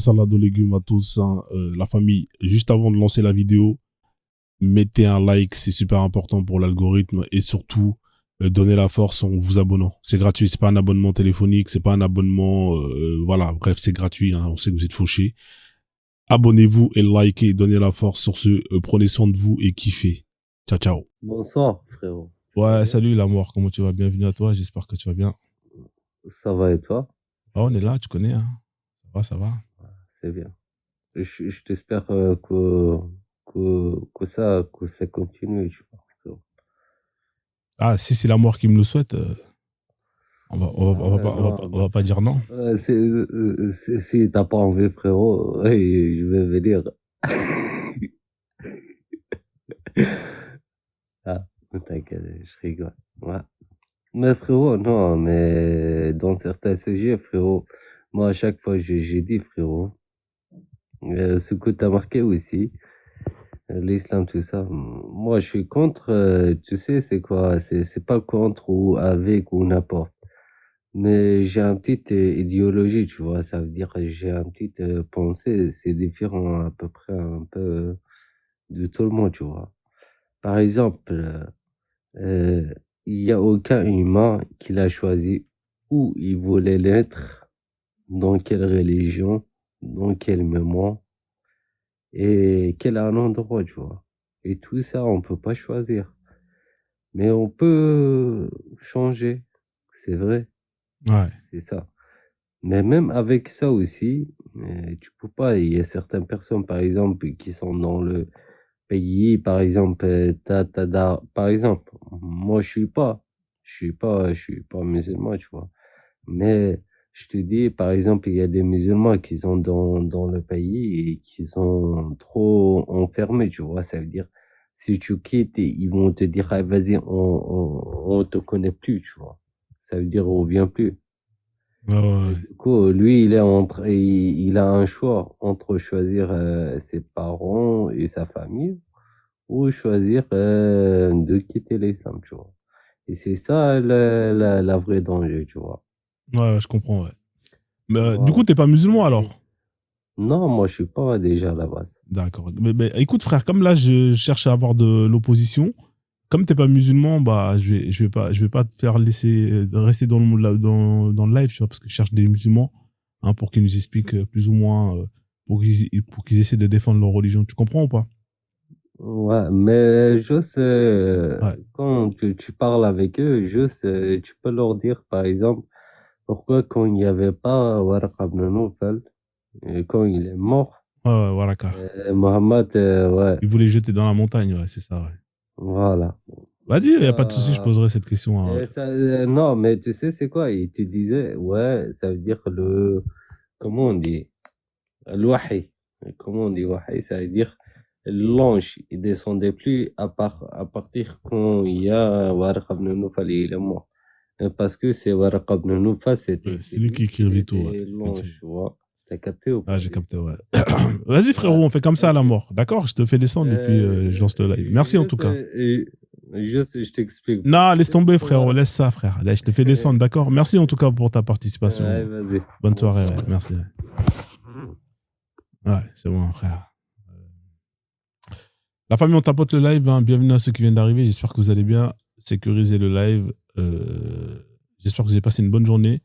salade aux légumes à tous, hein, la famille. Juste avant de lancer la vidéo, mettez un like, c'est super important pour l'algorithme et surtout donnez la force en vous abonnant. C'est gratuit, c'est pas un abonnement téléphonique, c'est pas un abonnement, voilà, bref, c'est gratuit. Hein, on sait que vous êtes fauchés. Abonnez-vous et likez, donnez la force sur ce. Prenez soin de vous et kiffez. Ciao, ciao. Bonsoir, frérot. Ouais, salut l'amour, comment tu vas? Bienvenue à toi, j'espère que tu vas bien. Ça va et toi? Ah, on est là, tu connais, hein. Ça va. C'est bien. Je t'espère que ça continue, tu vois, frérot. Ah, si c'est l'amour qui me le souhaite, on va pas dire non. Si t'as pas envie, frérot, je vais venir. Ah, t'inquiète, je rigole. Ouais. Mais frérot, non, mais dans certains sujets, frérot, moi à chaque fois j'ai dit, frérot, ce que t'as marqué aussi, l'islam, tout ça, moi je suis contre, tu sais, c'est quoi, c'est pas contre ou avec ou n'importe. Mais j'ai un petite idéologie, tu vois, ça veut dire que j'ai un petite pensée, c'est différent à peu près un peu de tout le monde, tu vois. Par exemple, euh, il n'y a aucun humain qui l'a choisi où il voulait l'être, dans quelle religion, dans quel moment et quel un endroit, tu vois. Et tout ça, on peut pas choisir. Mais on peut changer, c'est vrai, Ouais. c'est ça. Mais même avec ça aussi, tu peux pas. Il y a certaines personnes, par exemple, qui sont dans le pays, par exemple, par exemple, moi, je suis pas musulman, tu vois. Mais je te dis, par exemple, il y a des musulmans qui sont dans le pays et qui sont trop enfermés, tu vois. Ça veut dire, si tu quittes, ils vont te dire, ah, vas-y, on te connaît plus, tu vois. Ça veut dire, on revient plus. Et Ouais. du coup, lui, il a un choix entre choisir ses parents et sa famille ou choisir de quitter l'islam, tu vois. Et c'est ça la vraie danger, tu vois. Ouais, je comprends, ouais. Mais, du coup, Voilà. t'es pas musulman alors? Non, moi, je suis pas déjà à la base. D'accord. Mais écoute, frère, comme là, je cherche à avoir de l'opposition, comme t'es pas musulman, bah, je vais pas te faire laisser rester dans le live, tu vois, parce que je cherche des musulmans, hein, pour qu'ils nous expliquent plus ou moins, pour qu'ils essaient de défendre leur religion. Tu comprends ou pas? Ouais, mais juste Ouais. quand tu parles avec eux, juste tu peux leur dire, par exemple, pourquoi quand il n'y avait pas Waraq ibn Nawfal, et quand il est mort, Ouais, voilà, Mohammed, ouais, ils voulaient jeter dans la montagne, ouais, c'est ça, ouais. voilà. Vas-y, y a pas de souci, je poserai cette question, hein. Non, mais tu sais, c'est quoi? Il te disait, ouais, ça veut dire comment on dit? L'wahi. Comment on dit wahi? Ça veut dire l'ange, il descendait plus à partir quand il y a Waraq ibn Nawfal, il est mort. Parce que c'est Waraq ibn Nawfal, Ouais, c'est c'est lui lui qui qui écrit tout, ouais, était l'ange, effectivement. tu vois. T'as capté ou Ah, pas? j'ai capté, ouais. Vas-y, Ouais. frérot, on fait comme ça Et à la mort. D'accord? Je te fais descendre et puis je lance le live. Merci en tout juste, cas. je t'explique. Non, laisse C'est tomber, quoi frérot. Waraq? Laisse ça, frère. Allez, je te fais descendre, d'accord? Merci en tout cas pour ta Ouais, participation. vas-y. Bonne soirée, Bonsoir. ouais. Merci. Ouais, ouais, c'est bon, frère. La famille, on tapote le live, hein. Bienvenue à ceux qui viennent d'arriver. J'espère que vous allez bien. Sécuriser le live. J'espère que vous avez passé une bonne journée.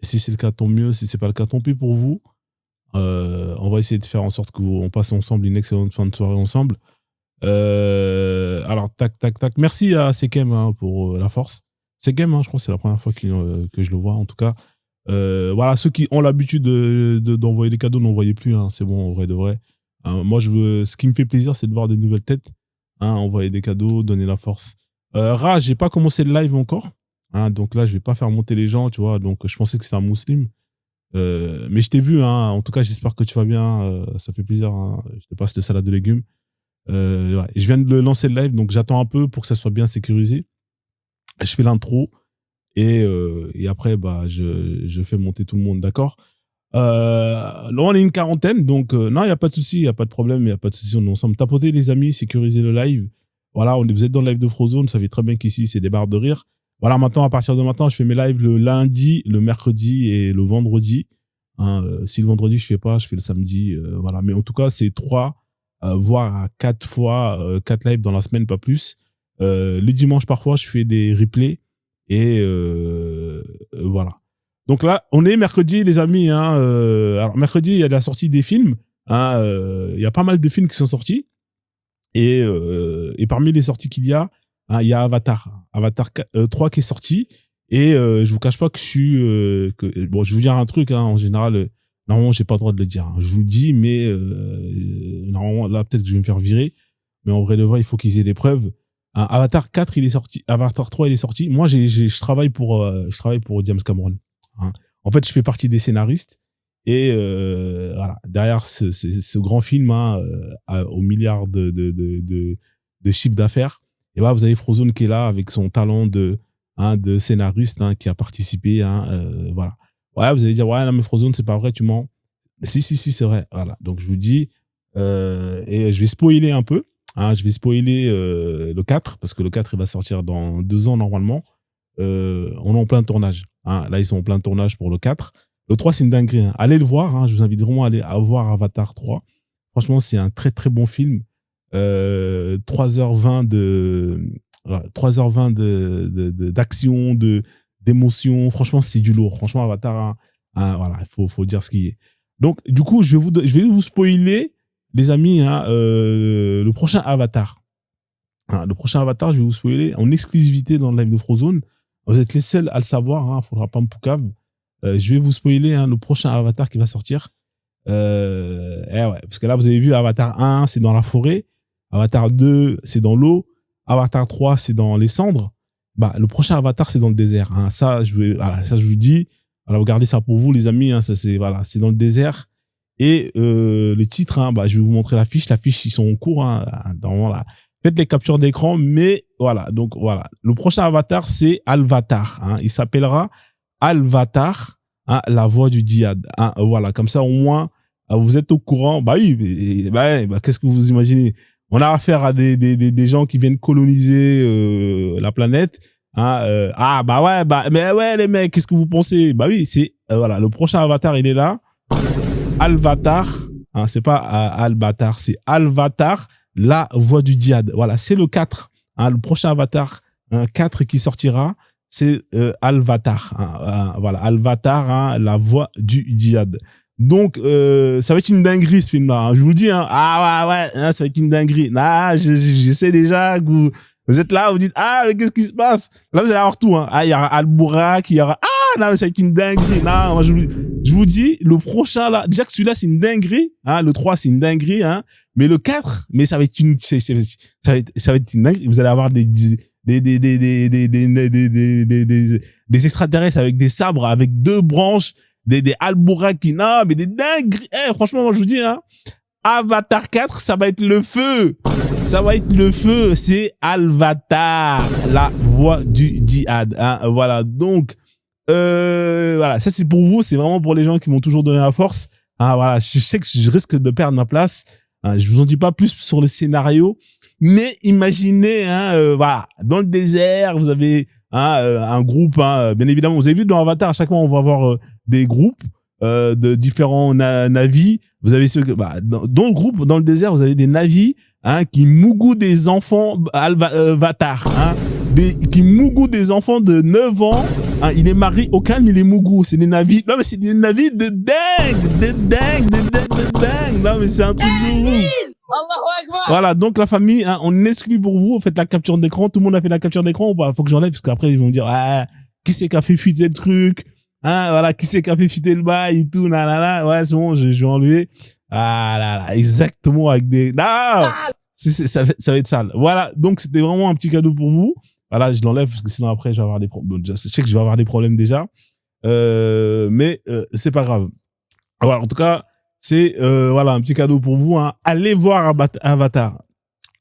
Et si c'est le cas, tant mieux. Si c'est pas le cas, tant pis pour vous. On va essayer de faire en sorte qu'on passe ensemble une excellente fin de soirée ensemble. Alors, tac, tac, tac. Merci à Sekem, hein, pour la force. Sekem, hein, je crois que c'est la première fois que je le vois, en tout cas. Voilà, ceux qui ont l'habitude d'envoyer des cadeaux, n'envoyez plus, hein, c'est bon, en vrai de vrai. Hein, moi, ce qui me fait plaisir, c'est de voir des nouvelles têtes, hein, envoyer des cadeaux, donner la force. J'ai pas commencé le live encore, hein, donc là, je vais pas faire monter les gens, tu vois. Donc, je pensais que c'était un musulman. Mais je t'ai vu, hein, en tout cas, j'espère que tu vas bien. Ça fait plaisir, hein, je te passe le salade de légumes. Ouais. Je viens de lancer le live, donc j'attends un peu pour que ça soit bien sécurisé. Je fais l'intro et après, bah, je fais monter tout le monde, d'accord. Là, on est une quarantaine, donc non, il n'y a pas de souci, il n'y a pas de problème, il n'y a pas de souci, on est ensemble. Tapotez les amis, sécurisez le live. Voilà, vous êtes dans le live de Frozone, vous savez très bien qu'ici, c'est des barres de rire. Voilà, maintenant, à partir de maintenant, je fais mes lives le lundi, le mercredi et le vendredi. Hein, si le vendredi je fais pas, je fais le samedi. Voilà. Mais en tout cas, c'est 3, voire 4 fois, 4 lives dans la semaine, pas plus. Le dimanche, parfois, je fais des replays. Et voilà. Donc là, on est mercredi, les amis. Hein, alors, mercredi, il y a la sortie des films. Hein, il y a pas mal de films qui sont sortis. Et parmi les sorties qu'il y a, hein, il y a Avatar 3 qui est sorti. Et je vous cache pas que je suis bon, je vais vous dire un truc, hein, en général, normalement j'ai pas le droit de le dire, hein. Je vous le dis, mais normalement là peut-être que je vais me faire virer, mais en vrai de vrai il faut qu'ils aient des preuves. Hein, Avatar 4 il est sorti, Avatar 3 il est sorti. Moi je travaille pour James Cameron. Hein. En fait je fais partie des scénaristes et voilà, derrière ce grand film, hein, aux milliards de chiffre d'affaires, et bah vous avez Frozone qui est là avec son talent de scénariste, hein, qui a participé, hein, voilà. Ouais, vous allez dire ouais non mais Frozone c'est pas vrai, tu mens. Si c'est vrai, voilà. Donc je vous dis, et je vais spoiler un peu, hein, je vais spoiler le 4 parce que le 4 il va sortir dans 2 ans normalement. On est en plein tournage, hein. Là ils sont en plein tournage pour le 4. Le 3 c'est une dinguerie, hein. Allez le voir, hein. Je vous invite vraiment à aller voir Avatar 3. Franchement c'est un très très bon film. 3h20 d'action, d'émotion. Franchement, c'est du lourd. Franchement, Avatar, hein, voilà, il faut dire ce qui est. Donc, du coup, je vais vous spoiler, les amis, hein, le prochain Avatar. Hein, le prochain Avatar, je vais vous spoiler en exclusivité dans le live de Frozone. Vous êtes les seuls à le savoir, hein, faudra pas me poucave. Je vais vous spoiler, hein, le prochain Avatar qui va sortir. Ouais, parce que là, vous avez vu Avatar 1, c'est dans la forêt. Avatar 2, c'est dans l'eau. Avatar 3, c'est dans les cendres. Bah, le prochain Avatar, c'est dans le désert. Hein. Ça, ça, je vous dis. Alors, regardez ça pour vous, les amis. Hein. Ça, c'est dans le désert. Et le titre, hein, bah, je vais vous montrer l'affiche. L'affiche, ils sont en cours. Hein. Voilà. Faites les captures d'écran, mais voilà. Donc voilà. Le prochain Avatar, c'est Alvatar. Hein. Il s'appellera Alvatar, hein, la voix du djihad. Hein. Voilà. Comme ça, au moins, vous êtes au courant. Bah oui. Bah, qu'est-ce que vous imaginez? On a affaire à des gens qui viennent coloniser la planète. Hein, bah ouais, mais ouais les mecs, qu'est-ce que vous pensez? Bah oui, c'est voilà, le prochain Avatar, il est là. Alvatar, hein, c'est pas Albatar, c'est Alvatar, la voix du djihad. Voilà, c'est le 4. Hein, le prochain Avatar, 4 qui sortira, c'est Alvatar. Hein, voilà, Alvatar, hein, la voix du djihad. Donc, ça va être une dinguerie, ce film-là. Hein. Je vous le dis, hein. Ah, ouais, hein, ça va être une dinguerie. Ah, je sais déjà que vous êtes là, vous dites, ah, mais qu'est-ce qui se passe? Là, vous allez avoir tout, hein. Ah, il y aura Al-Bourak, il y aura, ah, non, mais ça va être une dinguerie. Non, moi, je vous dis, le prochain, là, déjà que celui-là, c'est une dinguerie, hein. Le 3, c'est une dinguerie, hein. Mais le 4, mais ça va être ça va être une dinguerie. Vous allez avoir des extraterrestres avec des sabres, avec 2 branches, des Al-Bourak, non, mais des dingueries. Franchement, moi, je vous dis, hein, Avatar 4, ça va être le feu. Ça va être le feu. C'est Alvatar, la voix du djihad. Hein, voilà. Donc, voilà. Ça, c'est pour vous. C'est vraiment pour les gens qui m'ont toujours donné la force. Hein, voilà. Je sais que je risque de perdre ma place. Hein, je vous en dis pas plus sur le scénario. Mais imaginez, hein, voilà. Dans le désert, vous avez, hein, un groupe, hein, bien évidemment. Vous avez vu dans Avatar, à chaque fois, on va avoir des groupes de différents navis. Vous avez ceux que, dans le groupe, dans le désert, vous avez des navis, hein, qui mougouent des enfants Avatar, hein, qui mougouent des enfants de 9 ans. Hein, il est marié au calme, il est mougou. C'est des navis. Non mais c'est des navis de dingue, Non mais c'est un truc de ouf. Voilà, donc la famille, hein, on exclut pour vous, faites la capture d'écran, tout le monde a fait la capture d'écran, bah, faut que j'enlève, parce qu'après ils vont me dire, ah, qui c'est qui a fait fuiter le truc, hein, voilà, qui c'est qui a fait fuiter le bail et tout, nanana, ouais, c'est bon, je vais enlever, ah là là, exactement, avec des, non, ça va être sale. Voilà, donc c'était vraiment un petit cadeau pour vous, voilà, je l'enlève, parce que sinon après je vais avoir des problèmes, je sais que je vais avoir des problèmes déjà, mais c'est pas grave. Voilà, en tout cas, c'est voilà un petit cadeau pour vous, hein. Allez voir Avatar.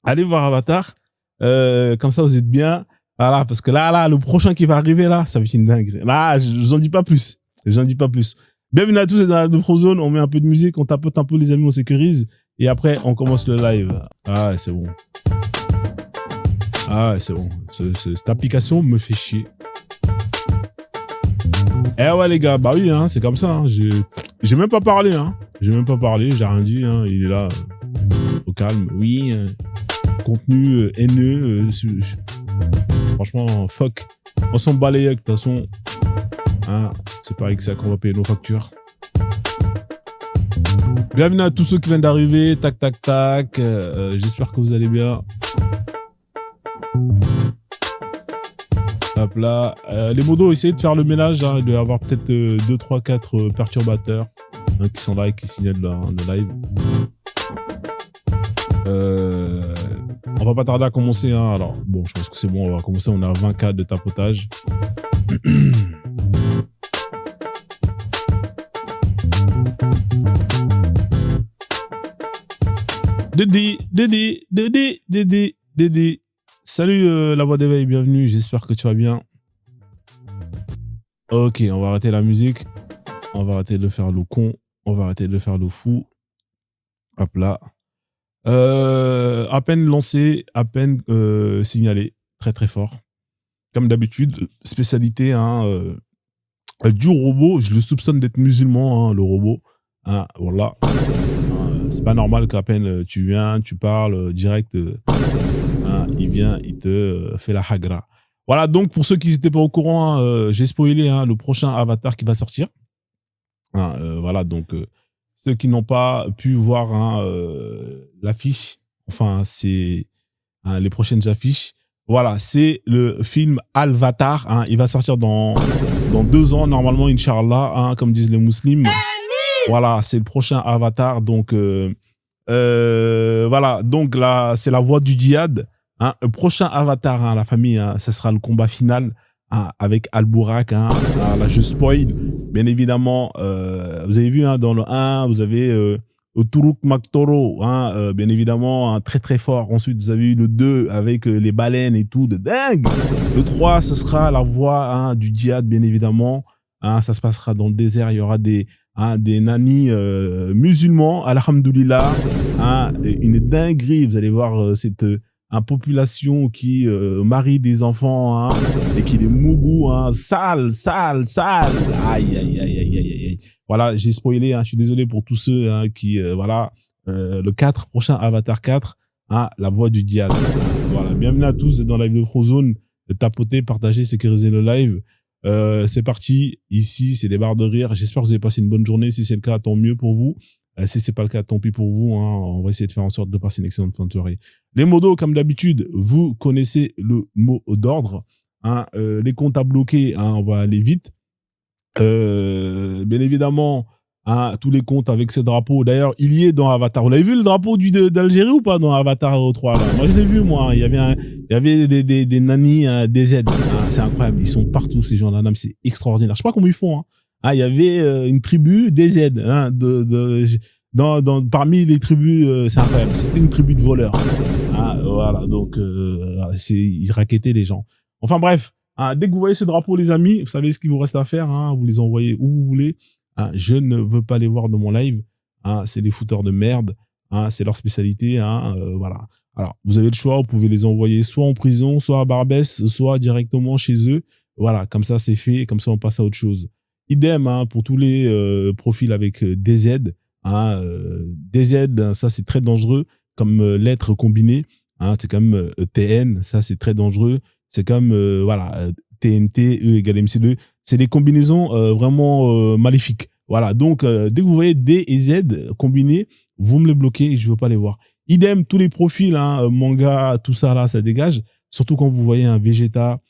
Allez voir Avatar. Comme ça vous êtes bien. Voilà, parce que là le prochain qui va arriver là, ça va être une dinguerie. Là, je vous en dis pas plus. Bienvenue à tous dans la Frozone, on met un peu de musique, on tapote un peu les amis, on sécurise et après on commence le live. Ah, c'est bon. Cette application me fait chier. Eh ouais les gars, bah oui hein, c'est comme ça hein, J'ai même pas parlé, hein. J'ai rien dit, hein. Il est là, au calme. Oui, contenu haineux. Franchement, fuck. On s'en balaye, de toute façon. Hein, c'est pas avec ça qu'on va payer nos factures. Bienvenue à tous ceux qui viennent d'arriver. Tac, tac, tac. J'espère que vous allez bien. Hop là. Les modos, essayez de faire le ménage. Hein. Il doit y avoir peut-être 2, 3, 4 perturbateurs qui sont là et qui signalent le live. On va pas tarder à commencer. Hein. Alors, bon, je pense que c'est bon. On va commencer. On a 20K de tapotage. Dédé. Salut la voix d'éveil, bienvenue, j'espère que tu vas bien. Ok, on va arrêter la musique. On va arrêter de faire le con. On va arrêter de faire le fou. Hop là. À peine lancé, à peine signalé. Très très fort. Comme d'habitude, spécialité du robot. Je le soupçonne d'être musulman, hein, le robot. Hein, voilà. C'est pas normal qu'à peine tu viens, tu parles direct. Il vient, il te fait la hagra. Voilà, donc pour ceux qui n'étaient pas au courant, j'ai spoilé le prochain Avatar qui va sortir. Voilà, donc ceux qui n'ont pas pu voir l'affiche, enfin c'est les prochaines affiches. Voilà, c'est le film Alvatar. Il va sortir dans 2 ans normalement, Inch'Allah, comme disent les musulmans. Voilà, c'est le prochain Avatar. Donc voilà, donc là c'est la voie du djihad. Le prochain Avatar, la famille, ça sera le combat final avec Al-Burak. Là, je spoil. Bien évidemment, vous avez vu dans le 1, vous avez Turuk Maktoro, bien évidemment, très très fort. Ensuite, vous avez eu le 2 avec les baleines et tout, de dingue. Le 3, ce sera la voie du djihad, bien évidemment. Ça se passera dans le désert. Il y aura des nannies musulmans, alhamdoulilah. Une dinguerie. Vous allez voir cette population qui marie des enfants et qui les mougou, sale. Aïe. Voilà, j'ai spoilé, je suis désolé pour tous ceux qui voilà, le 4 prochain Avatar 4, la voix du djihad. Voilà, bienvenue à tous dans la live de Frozone, tapotez, partagez, sécurisez le live. C'est parti, ici c'est des barres de rire. J'espère que vous avez passé une bonne journée. Si c'est le cas, tant mieux pour vous. Si c'est pas le cas, tant pis pour vous. On va essayer de faire en sorte de passer une excellente fin de soirée. Les modos, comme d'habitude, vous connaissez le mot d'ordre. Les comptes à bloquer, on va aller vite. Bien évidemment, tous les comptes avec ce drapeau. D'ailleurs, il y est dans Avatar. Vous l'avez vu le drapeau d'Algérie ou pas dans Avatar 3 là? Moi, je l'ai vu, moi. Il y avait des nannies, des Z. C'est incroyable. Ils sont partout, ces gens-là. Non, mais c'est extraordinaire. Je sais pas comment ils font. Il y avait une tribu des Z. Parmi les tribus, c'est incroyable. C'était une tribu de voleurs. Voilà. Donc, ils racketaient les gens. Enfin bref. Dès que vous voyez ce drapeau, les amis, vous savez ce qu'il vous reste à faire. Vous les envoyez où vous voulez. Je ne veux pas les voir dans mon live. C'est des fouteurs de merde. C'est leur spécialité. Voilà. Alors, vous avez le choix. Vous pouvez les envoyer soit en prison, soit à Barbès, soit directement chez eux. Voilà. Comme ça, c'est fait. Comme ça, on passe à autre chose. Idem pour tous les profils avec DZ. DZ, ça, c'est très dangereux comme lettre combinée. C'est comme TN. Ça, c'est très dangereux. C'est comme, voilà, TNT, E égale MC2. C'est des combinaisons vraiment maléfiques. Voilà, donc dès que vous voyez D et Z combinés, vous me les bloquez et je ne veux pas les voir. Idem, tous les profils, manga, tout ça là, ça dégage. Surtout quand vous voyez un Vegeta,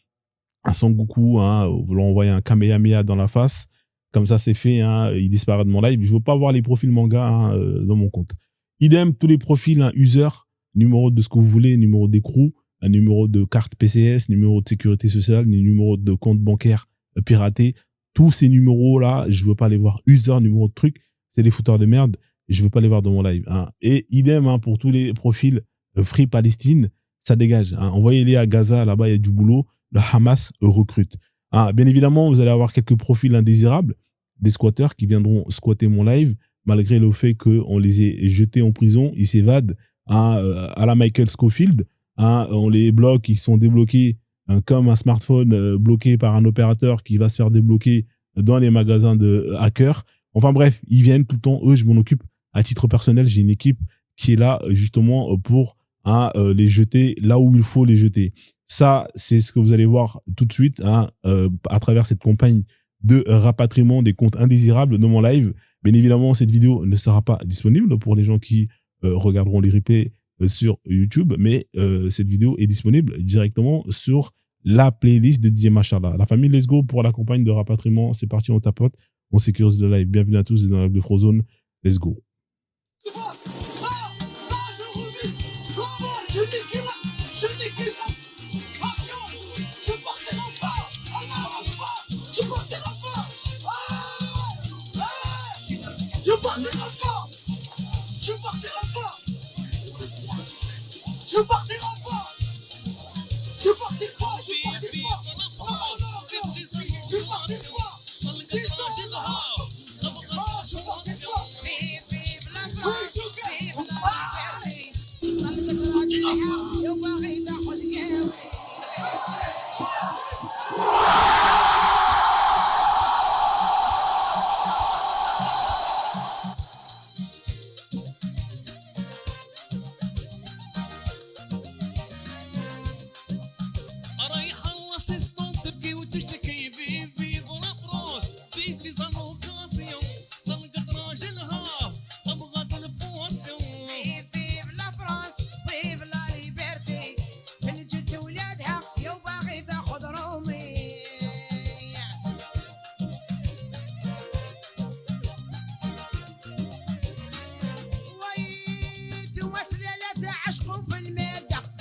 un Sangoku, vous leur envoyez un Kamehameha dans la face. Comme ça, c'est fait, il disparaît de mon live. Je ne veux pas voir les profils manga dans mon compte. Idem, tous les profils, user, numéro de ce que vous voulez, numéro d'écrou, un numéro de carte PCS, numéro de sécurité sociale, numéro de compte bancaire piraté. Tous ces numéros-là, je veux pas les voir. User, numéro de truc, c'est des fouteurs de merde. Je veux pas les voir dans mon live. Et idem pour tous les profils Free Palestine, ça dégage. Envoyez-les à Gaza, là-bas, il y a du boulot. Le Hamas recrute. Bien évidemment, vous allez avoir quelques profils indésirables, des squatteurs qui viendront squatter mon live, malgré le fait qu'on les ait jetés en prison, ils s'évadent à la Michael Scofield. On les bloque, ils sont débloqués comme un smartphone bloqué par un opérateur qui va se faire débloquer dans les magasins de hackers. Enfin bref, ils viennent tout le temps. Eux, je m'en occupe à titre personnel. J'ai une équipe qui est là justement pour les jeter là où il faut les jeter. Ça, c'est ce que vous allez voir tout de suite à travers cette campagne de rapatriement des comptes indésirables de mon live. Bien évidemment, cette vidéo ne sera pas disponible pour les gens qui regarderont les replays sur YouTube, mais cette vidéo est disponible directement sur la playlist de DJ Machala. La famille Let's Go pour la campagne de rapatriement. C'est parti, on tapote, on sécurise le live. Bienvenue à tous, c'est dans la live de Frozone. Let's go.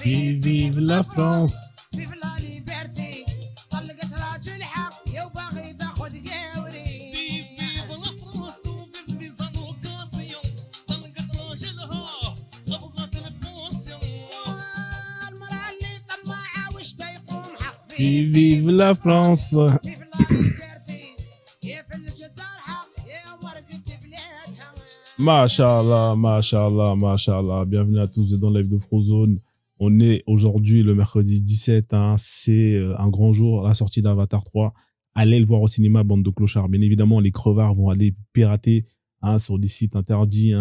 Vive la France. Vive la liberté. طلقت راجل حق يا باغي تاخذ قاوري. Vive la France وvive les allocations. طلقت راجلها أبغت البوسيون. المرأة اللي طماعة وش تيقوم حق. Vive la France. Vive la liberté. يا في الجدار حق يا ورقة بلادها. Machallah, machallah, machallah. Bienvenue à tous dans le live de Frozone. On est aujourd'hui le mercredi 17, c'est un grand jour, la sortie d'Avatar 3. Allez le voir au cinéma, bande de clochards. Bien évidemment, les crevards vont aller pirater sur des sites interdits.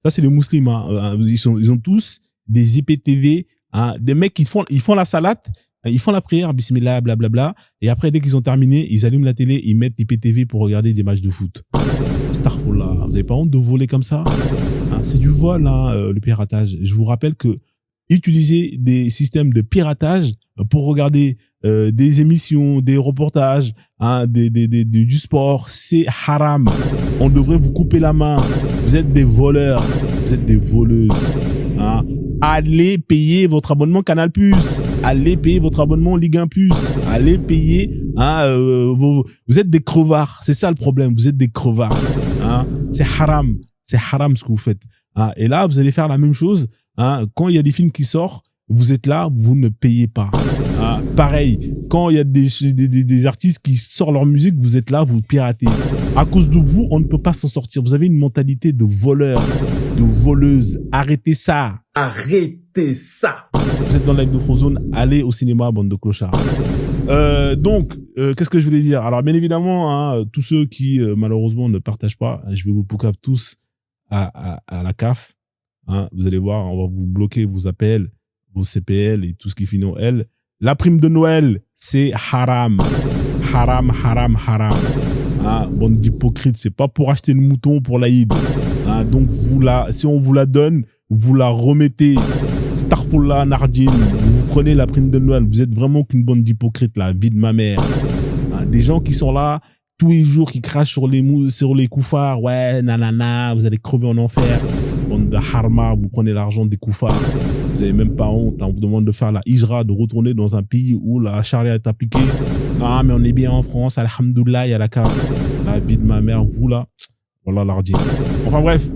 Ça, c'est les musulmans. Ils ont tous des IPTV, des mecs qui font la salade, ils font la prière, bismillah, blablabla. Et après, dès qu'ils ont terminé, ils allument la télé, ils mettent l'IPTV pour regarder des matchs de foot. Starfullah, vous avez pas honte de voler comme ça? C'est du vol, le piratage. Je vous rappelle que utiliser des systèmes de piratage pour regarder des émissions, des reportages, du sport, c'est haram. On devrait vous couper la main. Vous êtes des voleurs, vous êtes des voleuses. Allez payer votre abonnement Canal+, allez payer votre abonnement Ligue 1+, allez payer. Vous êtes des crevards, c'est ça le problème. Vous êtes des crevards. C'est haram ce que vous faites. Et là, vous allez faire la même chose. Quand il y a des films qui sortent, vous êtes là, vous ne payez pas. Pareil, quand il y a des artistes qui sortent leur musique, vous êtes là, vous piratez. À cause de vous, on ne peut pas s'en sortir. Vous avez une mentalité de voleur, de voleuse. Arrêtez ça. Arrêtez ça. Vous êtes dans la live de Frozone, allez au cinéma, bande de clochards. Donc, qu'est-ce que je voulais dire? Alors, bien évidemment, tous ceux qui, malheureusement, ne partagent pas, je vais vous poucave tous à la CAF. Vous allez voir, on va vous bloquer vos APL, vos CPL et tout ce qui finit en L. La prime de Noël, c'est haram. Haram, haram, haram. Bande d'hypocrites, c'est pas pour acheter le mouton pour l'Aïd. Donc, si on vous la donne, vous la remettez. Starfullah, Nardine, vous prenez la prime de Noël. Vous êtes vraiment qu'une bande d'hypocrites, la vie de ma mère. Des gens qui sont là, tous les jours, qui crachent sur les koufars. Ouais, nanana, vous allez crever en enfer. Bande de harma, vous prenez l'argent des koufars. Vous avez même pas honte. On vous demande de faire la hijra, de retourner dans un pays où la charia est appliquée. Ah, mais on est bien en France, alhamdoulilah, il y a la carte. La vie de ma mère, vous là. Voilà l'ardine. Enfin bref,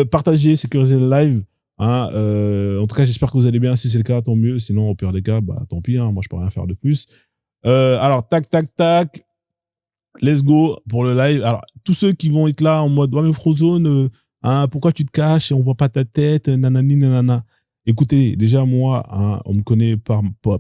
partagez, sécurisez le live. En tout cas, j'espère que vous allez bien. Si c'est le cas, tant mieux. Sinon, au pire des cas, bah tant pis. Moi, je peux rien faire de plus. Alors, tac, tac, tac. Let's go pour le live. Alors, tous ceux qui vont être là en mode, ouais, mais Frozone, pourquoi tu te caches et on voit pas ta tête, nanani, nanana. Écoutez, déjà, moi, on me connaît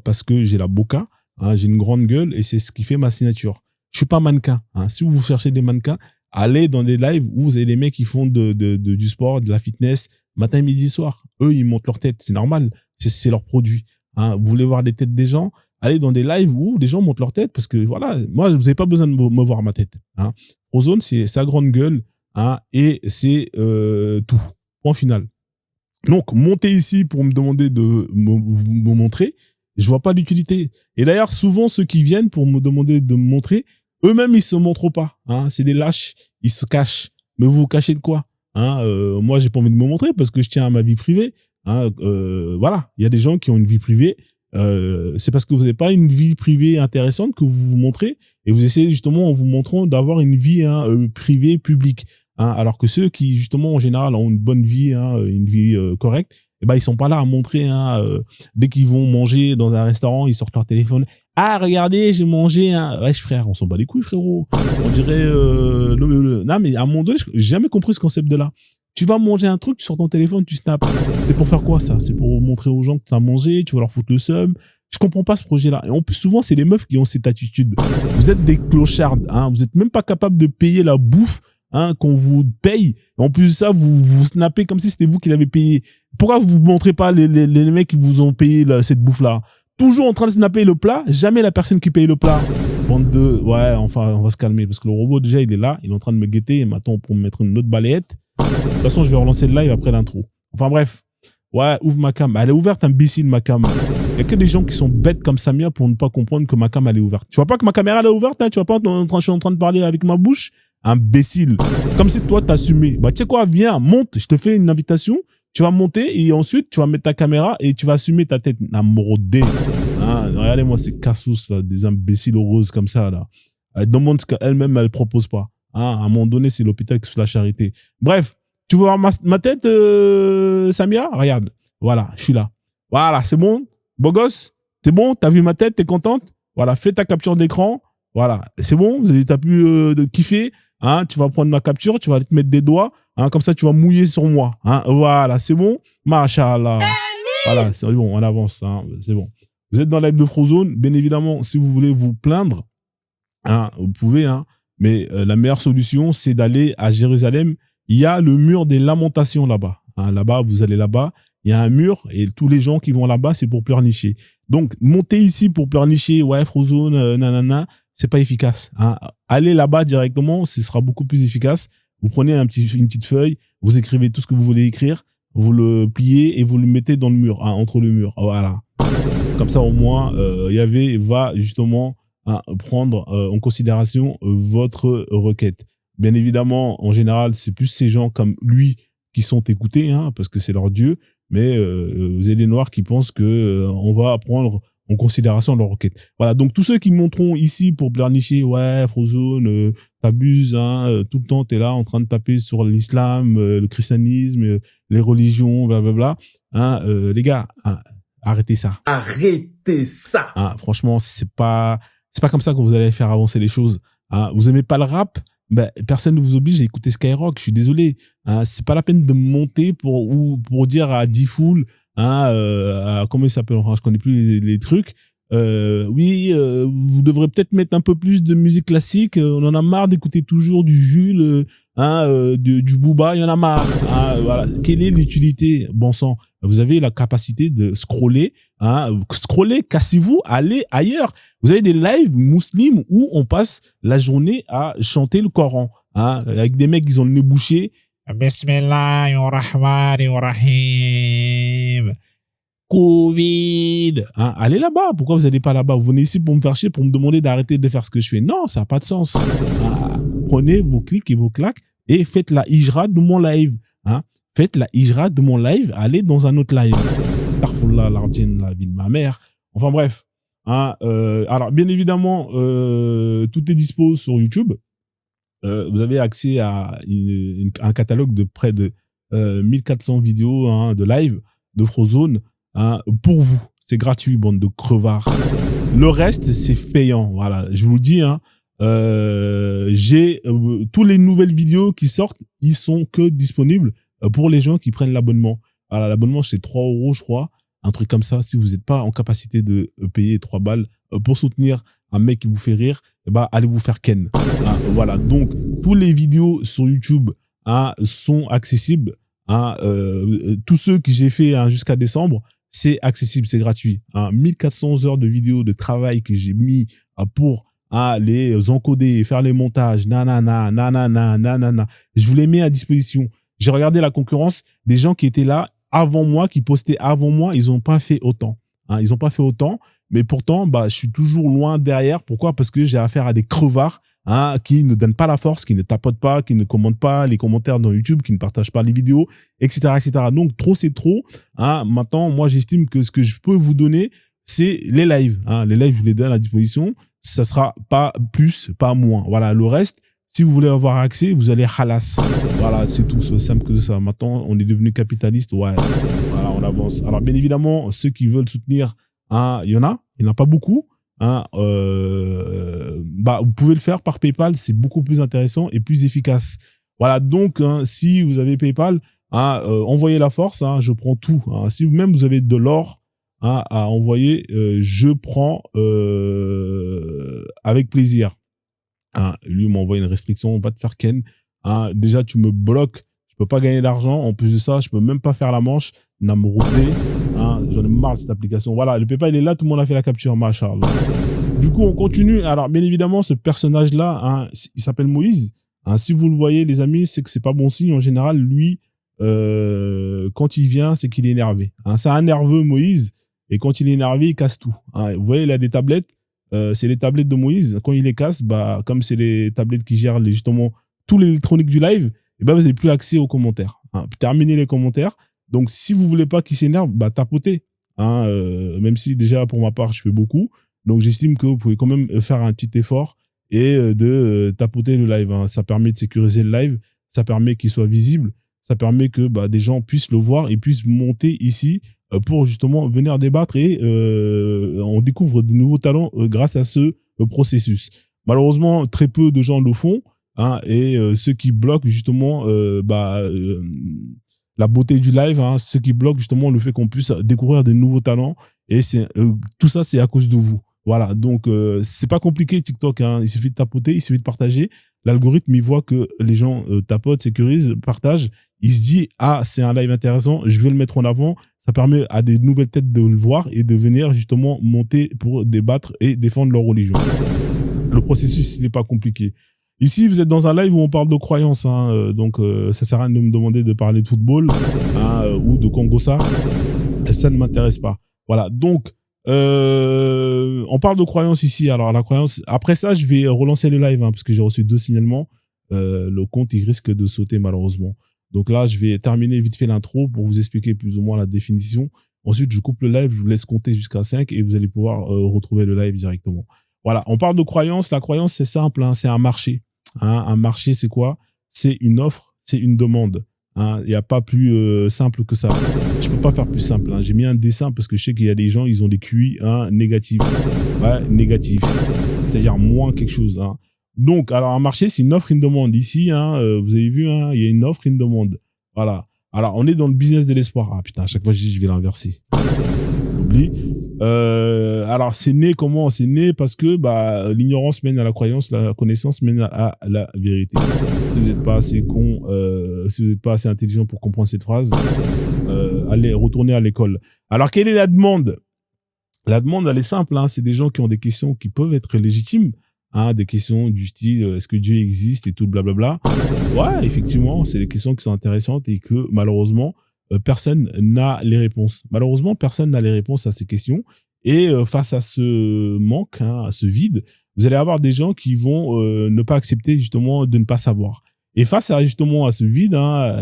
parce que j'ai la boca, j'ai une grande gueule et c'est ce qui fait ma signature. Je suis pas mannequin. Si vous cherchez des mannequins, allez dans des lives où vous avez des mecs qui font du sport, de la fitness, matin, midi, soir. Eux, ils montent leur tête. C'est normal. C'est leur produit. Hein. Vous voulez voir des têtes des gens? Allez dans des lives où les gens montent leur tête parce que voilà, moi, vous n'avez pas besoin de me voir ma tête. Hein. Frozone, c'est sa grande gueule, hein, et c'est tout. Point final. Donc, monter ici pour me demander de me montrer, je vois pas l'utilité. Et d'ailleurs, souvent, ceux qui viennent pour me demander de me montrer, eux-mêmes, ils se montrent pas. Hein. C'est des lâches, ils se cachent. Mais vous vous cachez de quoi? Hein, moi, j'ai pas envie de me montrer parce que je tiens à ma vie privée. Hein, voilà, il y a des gens qui ont une vie privée. C'est parce que vous n'avez pas une vie privée intéressante que vous vous montrez et vous essayez justement en vous montrant d'avoir une vie privée, publique. Hein, alors que ceux qui justement en général ont une bonne vie, hein, une vie correcte, eh ben ils sont pas là à montrer. Hein, dès qu'ils vont manger dans un restaurant, ils sortent leur téléphone. Ah regardez, j'ai mangé. Hein. Ouais frère, on s'en bat les couilles frérot. On dirait non mais à un moment donné, j'ai jamais compris ce concept de là. Tu vas manger un truc, tu sors ton téléphone, tu snaps. C'est pour faire quoi ça? C'est pour montrer aux gens que tu as mangé, tu vas leur foutre le seum. Je comprends pas ce projet-là. Et en plus, souvent, c'est les meufs qui ont cette attitude. Vous êtes des clochards, hein. Vous êtes même pas capable de payer la bouffe, hein, qu'on vous paye. Et en plus de ça, vous snappez comme si c'était vous qui l'avez payé. Pourquoi vous montrez pas les mecs qui vous ont payé cette bouffe-là? Toujours en train de snapper le plat, jamais la personne qui paye le plat. Bande de... Ouais, enfin, on va se calmer parce que le robot, déjà, il est là, il est en train de me guetter et m'attend pour me mettre une autre balayette. De toute façon, je vais relancer le live après l'intro. Enfin bref. Ouais, ouvre ma cam. Elle est ouverte, imbécile, ma cam. Il y a que des gens qui sont bêtes comme Samia pour ne pas comprendre que ma cam, elle est ouverte. Tu vois pas que ma caméra, elle est ouverte, hein? Tu vois pas je suis en train de parler avec ma bouche? Imbécile. Comme si toi, t'assumais. Bah, tu sais quoi? Viens, monte. Je te fais une invitation. Tu vas monter et ensuite, tu vas mettre ta caméra et tu vas assumer ta tête. Namrodé. Hein? Regardez-moi ces cassous, là, des imbéciles heureuses comme ça, là. Elle demande ce qu'elle-même, elle propose pas. Hein, à un moment donné, c'est l'hôpital qui fait la charité. Bref, tu veux voir ma tête, Samia? Regarde. Voilà, je suis là. Voilà, c'est bon? Beau gosse? C'est bon? T'as vu ma tête? T'es contente? Voilà, fais ta capture d'écran. Voilà, c'est bon? T'as pu kiffer? Hein, tu vas prendre ma capture, tu vas te mettre des doigts. Hein, comme ça, tu vas mouiller sur moi. Hein, voilà, c'est bon? Machallah. Voilà, c'est bon, on avance. Hein, c'est bon. Vous êtes dans la live de Frozone. Bien évidemment, si vous voulez vous plaindre, hein, vous pouvez, hein. Mais la meilleure solution, c'est d'aller à Jérusalem. Il y a le mur des lamentations là-bas. Hein, là-bas, vous allez là-bas. Il y a un mur et tous les gens qui vont là-bas, c'est pour pleurnicher. Donc, monter ici pour pleurnicher, ouais, Frozone, nanana, c'est pas efficace. Hein. Allez là-bas directement, ce sera beaucoup plus efficace. Vous prenez une petite feuille, vous écrivez tout ce que vous voulez écrire, vous le pliez et vous le mettez dans le mur, hein, entre le mur. Voilà. Comme ça, au moins, Yahvé va justement prendre en considération votre requête. Bien évidemment, en général, c'est plus ces gens comme lui qui sont écoutés, hein, parce que c'est leur Dieu, mais vous avez des Noirs qui pensent que on va prendre en considération leur requête. Voilà, donc tous ceux qui monteront ici pour pleurnicher, ouais, Frozone, t'abuses, hein, tout le temps t'es là en train de taper sur l'islam, le christianisme, les religions, blablabla, hein, les gars, hein, arrêtez ça. Arrêtez ça. Hein, franchement, c'est pas comme ça que vous allez faire avancer les choses. Hein, vous aimez pas le rap? Ben, personne ne vous oblige à écouter Skyrock. Je suis désolé. Hein, c'est pas la peine de monter pour dire à D-Fool, hein, comment il s'appelle? Enfin, je connais plus les trucs. Oui, vous devrez peut-être mettre un peu plus de musique classique. On en a marre d'écouter toujours du Jules, du Booba. Il y en a marre. Hein, voilà. Quelle est l'utilité? Bon sang. Vous avez la capacité de scroller. Hein, scroller, cassez-vous, allez ailleurs. Vous avez des lives musulmans où on passe la journée à chanter le Coran. Hein, avec des mecs qui ont le nez bouché. Bismillahirrahmanirrahim. Covid. Hein, allez là-bas. Pourquoi vous n'allez pas là-bas? Vous venez ici pour me faire chier, pour me demander d'arrêter de faire ce que je fais. Non, ça n'a pas de sens. Prenez vos clics et vos claques et faites la hijra de mon live. Hein. Faites la hijra de mon live. Allez dans un autre live. Tarfoullah, l'ardine, la vie de ma mère. Enfin bref. Hein, alors, bien évidemment, tout est dispo sur YouTube. Vous avez accès à un catalogue de près de 1400 vidéos, hein, de live de Frozone, hein, pour vous. C'est gratuit, bande de crevards. Le reste, c'est payant. Voilà, je vous le dis. Hein, j'ai toutes les nouvelles vidéos qui sortent, ils sont que disponibles pour les gens qui prennent l'abonnement. Voilà, l'abonnement, c'est 3 €, je crois. Un truc comme ça. Si vous n'êtes pas en capacité de payer 3 balles pour soutenir un mec qui vous fait rire, bah, allez vous faire ken. Voilà. Donc, Tous les vidéos sur YouTube sont accessibles. Tous ceux que j'ai fait jusqu'à décembre, c'est accessible, c'est gratuit. 1400 heures de vidéos de travail que j'ai mis pour les encoder, faire les montages, nanana. Je vous les mets à disposition. J'ai regardé la concurrence, des gens qui étaient là avant moi, qui postaient avant moi, ils ont pas fait autant. Ils ont pas fait autant, mais pourtant, je suis toujours loin derrière. Pourquoi? Parce que j'ai affaire à des crevards qui ne donnent pas la force, qui ne tapotent pas, qui ne commentent pas les commentaires dans YouTube, qui ne partagent pas les vidéos, etc., etc. Donc, trop, c'est trop. Maintenant, moi, j'estime que ce que je peux vous donner, c'est les lives. Les lives, je les donne à disposition. Ça sera pas plus, pas moins. Voilà, le reste, si vous voulez avoir accès, vous allez halas. Voilà, c'est tout, c'est simple que ça. Maintenant, on est devenu capitaliste. Ouais, voilà, on avance. Alors, bien évidemment, ceux qui veulent soutenir, il y en a pas beaucoup. Vous pouvez le faire par PayPal, c'est beaucoup plus intéressant et plus efficace. Voilà, donc, si vous avez PayPal, envoyez la force, je prends tout. Si même vous avez de l'or, à envoyer, je prends avec plaisir. Lui m'envoie une restriction, va te faire ken. Déjà tu me bloques, je peux pas gagner d'argent. En plus de ça, je peux même pas faire la manche. Namroudé, j'en ai marre de cette application. Voilà, le PayPal il est là, tout le monde a fait la capture, machallah. Du coup, on continue. Alors bien évidemment, ce personnage-là, il s'appelle Moïse. Si vous le voyez, les amis, c'est que c'est pas bon signe. En général, lui, quand il vient, c'est qu'il est énervé. C'est un nerveux, Moïse. Et quand il est énervé, il casse tout. Vous voyez, il a des tablettes. C'est les tablettes de Moïse. Quand il les casse, comme c'est les tablettes qui gèrent justement tout l'électronique du live, vous n'avez plus accès aux commentaires. Terminez les commentaires. Donc, si vous voulez pas qu'il s'énerve, tapotez. Même si déjà, pour ma part, je fais beaucoup. Donc, j'estime que vous pouvez quand même faire un petit effort et de tapoter le live. Ça permet de sécuriser le live. Ça permet qu'il soit visible. Ça permet que des gens puissent le voir et puissent monter ici pour justement venir débattre et on découvre de nouveaux talents grâce à ce processus. Malheureusement, très peu de gens le font et ceux qui bloquent justement la beauté du live, ceux qui bloquent justement le fait qu'on puisse découvrir de nouveaux talents et c'est tout ça c'est à cause de vous. Voilà, donc c'est pas compliqué TikTok, il suffit de tapoter, il suffit de partager. L'algorithme il voit que les gens tapotent, sécurisent, partagent, il se dit c'est un live intéressant, je vais le mettre en avant. Ça permet à des nouvelles têtes de le voir et de venir justement monter pour débattre et défendre leur religion. Le processus, il n'est pas compliqué. Ici, vous êtes dans un live où on parle de croyances, donc ça sert à rien de me demander de parler de football ou de Congossa. Ça ne m'intéresse pas. Voilà, donc on parle de croyances ici. Alors la croyance. Après ça, je vais relancer le live parce que j'ai reçu 2 signalements. Le compte il risque de sauter malheureusement. Donc là, je vais terminer vite fait l'intro pour vous expliquer plus ou moins la définition. Ensuite, je coupe le live, je vous laisse compter jusqu'à 5 et vous allez pouvoir retrouver le live directement. Voilà, on parle de croyance. La croyance, c'est simple, c'est un marché. Un marché, c'est quoi? C'est une offre, c'est une demande. Il n'y a pas plus simple que ça. Je peux pas faire plus simple. J'ai mis un dessin parce que je sais qu'il y a des gens, ils ont des QI négatifs. Ouais, négatifs. C'est-à-dire moins quelque chose. Donc, alors un marché, c'est une offre, une demande. Ici, vous avez vu, il y a une offre, une demande. Voilà. Alors, on est dans le business de l'espoir. Ah putain, à chaque fois je dis, je vais l'inverser. J'oublie. Alors, c'est né comment? C'est né parce que l'ignorance mène à la croyance, la connaissance mène à la vérité. Si vous n'êtes pas assez con, si vous n'êtes pas assez intelligent pour comprendre cette phrase, allez retourner à l'école. Alors, quelle est la demande? La demande, elle est simple. C'est des gens qui ont des questions qui peuvent être légitimes. Des questions du style est-ce que Dieu existe et tout blablabla. Ouais, effectivement, c'est des questions qui sont intéressantes et que malheureusement personne n'a les réponses. Malheureusement, personne n'a les réponses à ces questions et face à ce manque, à ce vide, vous allez avoir des gens qui vont ne pas accepter justement de ne pas savoir. Et face à justement à ce vide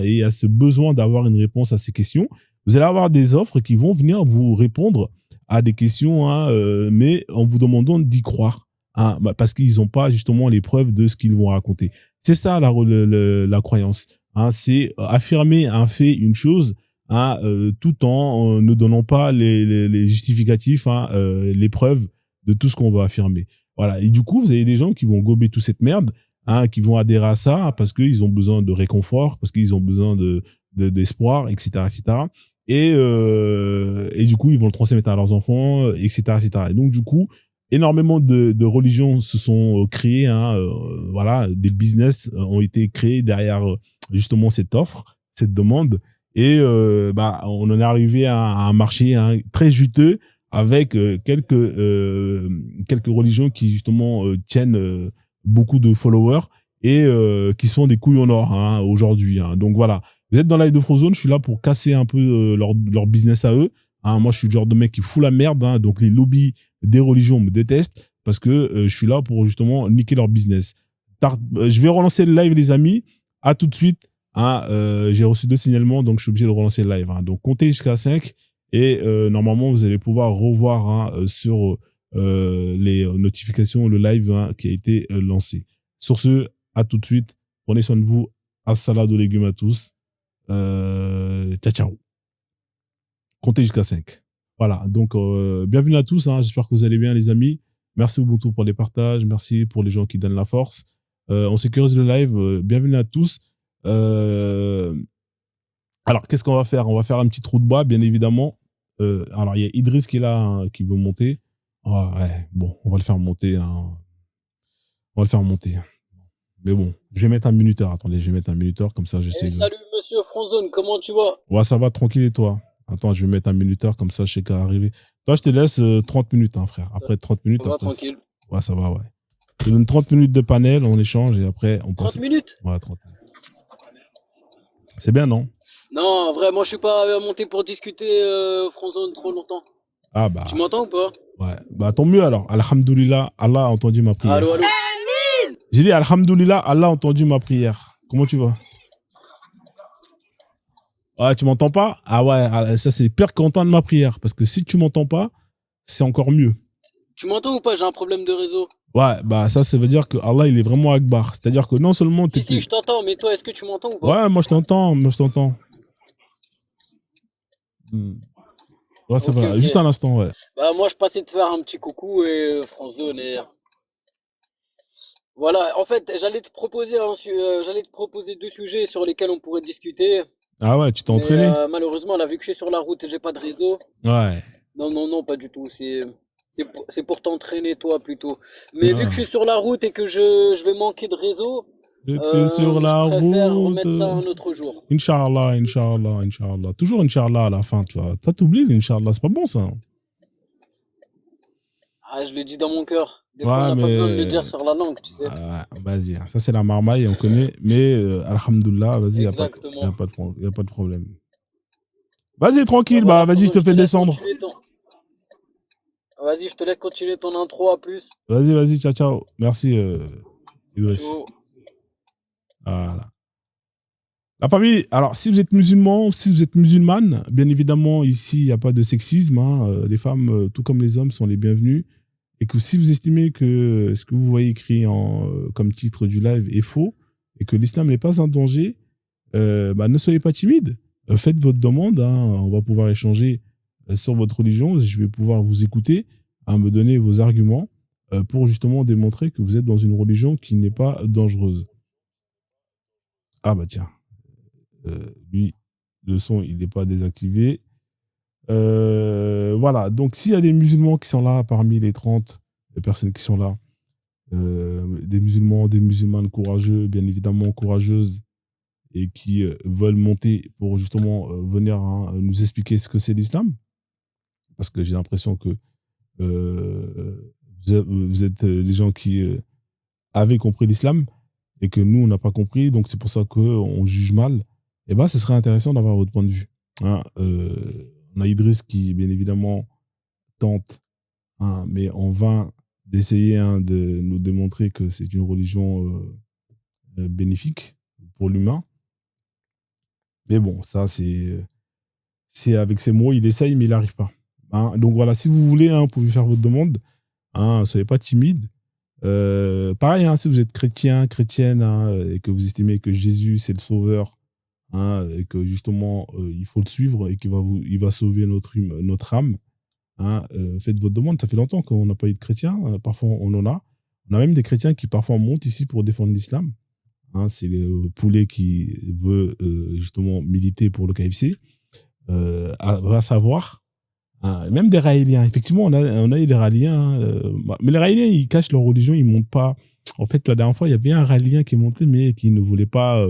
et à ce besoin d'avoir une réponse à ces questions, vous allez avoir des offres qui vont venir vous répondre à des questions, mais en vous demandant d'y croire. Parce qu'ils n'ont pas justement les preuves de ce qu'ils vont raconter. C'est ça la croyance. C'est affirmer un fait, une chose, tout en ne donnant pas les justificatifs, les preuves de tout ce qu'on va affirmer. Voilà. Et du coup, vous avez des gens qui vont gober toute cette merde, qui vont adhérer à ça parce qu'ils ont besoin de réconfort, parce qu'ils ont besoin d'espoir, etc., etc. Et du coup, ils vont le transmettre à leurs enfants, etc., etc. Et donc, du coup, énormément de religions se sont créées, hein, voilà, des business ont été créés derrière justement cette offre, cette demande, et on en est arrivé à un marché, hein, très juteux avec quelques religions qui justement tiennent beaucoup de followers et qui sont des couilles en or, hein, aujourd'hui, hein. Donc voilà, vous êtes dans Live de Frozone, je suis là pour casser un peu leur business à eux, hein. Moi je suis le genre de mec qui fout la merde, hein, donc les lobbies des religions me détestent parce que je suis là pour justement niquer leur business. Je vais relancer le live, les amis. À tout de suite, hein. J'ai reçu 2 signalements, donc je suis obligé de relancer le live, hein. Donc comptez jusqu'à 5 et normalement vous allez pouvoir revoir, hein, sur les notifications le live, hein, qui a été lancé. Sur ce, à tout de suite. Prenez soin de vous. Assalamu légumes à tous. Ciao, ciao. Comptez jusqu'à 5. Voilà, donc bienvenue à tous, hein. J'espère que vous allez bien, les amis. Merci Ubuntu pour les partages, merci pour les gens qui donnent la force. On sécurise le live, bienvenue à tous. Alors, qu'est-ce qu'on va faire? On va faire un petit trou de bois, bien évidemment. Alors, il y a Idriss qui est là, hein, qui veut monter. Oh, ouais, bon, on va le faire monter, hein. On va le faire monter. Mais bon, je vais mettre un minuteur. Attendez, je vais mettre un minuteur, comme ça, j'essaie de... Salut monsieur Frozone, comment tu vas? Ouais, ça va, tranquille, et toi? Attends, je vais mettre un minuteur, comme ça, je sais qu'à arriver. Toi, je te laisse 30 minutes, hein, frère. Après 30 minutes, Ça va après, tranquille. ouais, ça va, ouais. Je te donne 30 minutes de panel, on échange, et après, on passe... 30 minutes? Ouais, 30 minutes. C'est bien, non? Non, vraiment, je suis pas monté pour discuter Frozone trop longtemps. Ah, bah... Tu m'entends ou pas? Ouais, bah tant mieux alors. Alhamdoulilah, Allah a entendu ma prière. Allô, allô? J'ai dit Alhamdoulilah, Allah a entendu ma prière. Comment tu vas? Ah, tu m'entends pas? Ah ouais, ça c'est pire qu'entendre ma prière. Parce que si tu m'entends pas, c'est encore mieux. Tu m'entends ou pas? J'ai un problème de réseau. Ouais, bah ça veut dire que Allah il est vraiment Akbar. C'est-à-dire que non seulement t'es... Si, je t'entends, mais toi, est-ce que tu m'entends ou pas? Ouais, moi je t'entends, Ouais, ça Ok, va, ok. juste un instant, ouais. Bah, moi, je passais te faire un petit coucou et Frozone et... Voilà, en fait, j'allais te proposer 2 sujets sur lesquels on pourrait discuter. Ah ouais, tu t'es Mais entraîné? malheureusement, là, vu que je suis sur la route et j'ai pas de réseau, Ouais. non, pas du tout. C'est pour t'entraîner, toi, plutôt. Mais vu que je suis sur la route et que je vais manquer de réseau, J'étais sur la je préfère route. remettre ça un autre jour. Inch'Allah, Inch'Allah, Inch'Allah. Toujours Inch'Allah à la fin, tu vois. Toi, t'oublies l'Inch'Allah, c'est pas bon ça. Ah, je le dis dans mon cœur. Des fois, Ouais, on n'a pas besoin de le mais... dire sur la langue, tu sais. Vas-y, hein. Ça c'est la marmaille, on connaît. Mais alhamdoulilah, vas-y, y a pas Exactement. de problème. Vas-y, tranquille, Bah, voilà, bah vas-y, je te fais laisse descendre. continuer Vas-y, je te laisse continuer ton intro, à plus. Vas-y, ciao, ciao. Merci, Idriss. Ciao. Voilà. La famille, alors si vous êtes musulman, si vous êtes musulmane, bien évidemment, ici, il n'y a pas de sexisme, hein. Les femmes, tout comme les hommes, sont les bienvenus. Et que si vous estimez que ce que vous voyez écrit comme titre du live est faux, et que l'islam n'est pas un danger, ne soyez pas timide. Faites votre demande, hein. On va pouvoir échanger sur votre religion. Je vais pouvoir vous écouter, à me donner vos arguments pour justement démontrer que vous êtes dans une religion qui n'est pas dangereuse. Ah bah tiens, lui, le son, il n'est pas désactivé. Voilà, donc s'il y a des musulmans qui sont là parmi les 30 personnes qui sont là, des musulmans, des musulmanes courageux, bien évidemment courageuses, et qui veulent monter pour justement venir, hein, nous expliquer ce que c'est l'islam, parce que j'ai l'impression que vous êtes des gens qui avaient compris l'islam et que nous, on n'a pas compris, donc c'est pour ça qu'on juge mal. Et ben, ce serait intéressant d'avoir votre point de vue. Hein, on a Idriss qui, bien évidemment, tente, hein, mais en vain, d'essayer, hein, de nous démontrer que c'est une religion bénéfique pour l'humain. Mais bon, ça, c'est avec ses mots, il essaye, mais il n'arrive pas. Hein, donc voilà, si vous voulez, hein, vous pouvez faire votre demande. Hein, soyez pas timide. Pareil, hein, si vous êtes chrétien, chrétienne, hein, et que vous estimez que Jésus, c'est le sauveur, hein, et que justement, il faut le suivre et il va sauver notre âme, hein, faites votre demande. Ça fait longtemps qu'on n'a pas eu de chrétiens. Parfois, on en a. On a même des chrétiens qui parfois montent ici pour défendre l'islam. Hein, c'est le Poulet qui veut justement militer pour le KFC. Va savoir, Hein, même des Raéliens. Effectivement, on a eu des Raéliens. Hein, mais les Raéliens, ils cachent leur religion, ils montent pas. En fait, la dernière fois, il y avait un Raélien qui est monté, mais qui ne voulait pas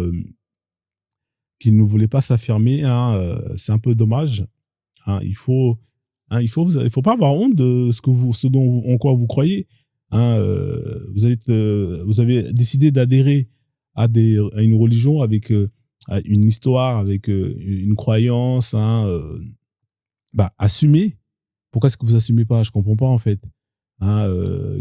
s'affirmer. Hein, c'est un peu dommage. Hein, il faut pas avoir honte de en quoi vous croyez. Hein, vous avez décidé d'adhérer à une religion avec à une histoire, avec une croyance. Hein, assumez. Pourquoi est-ce que vous assumez pas? Je comprends pas en fait. Hein,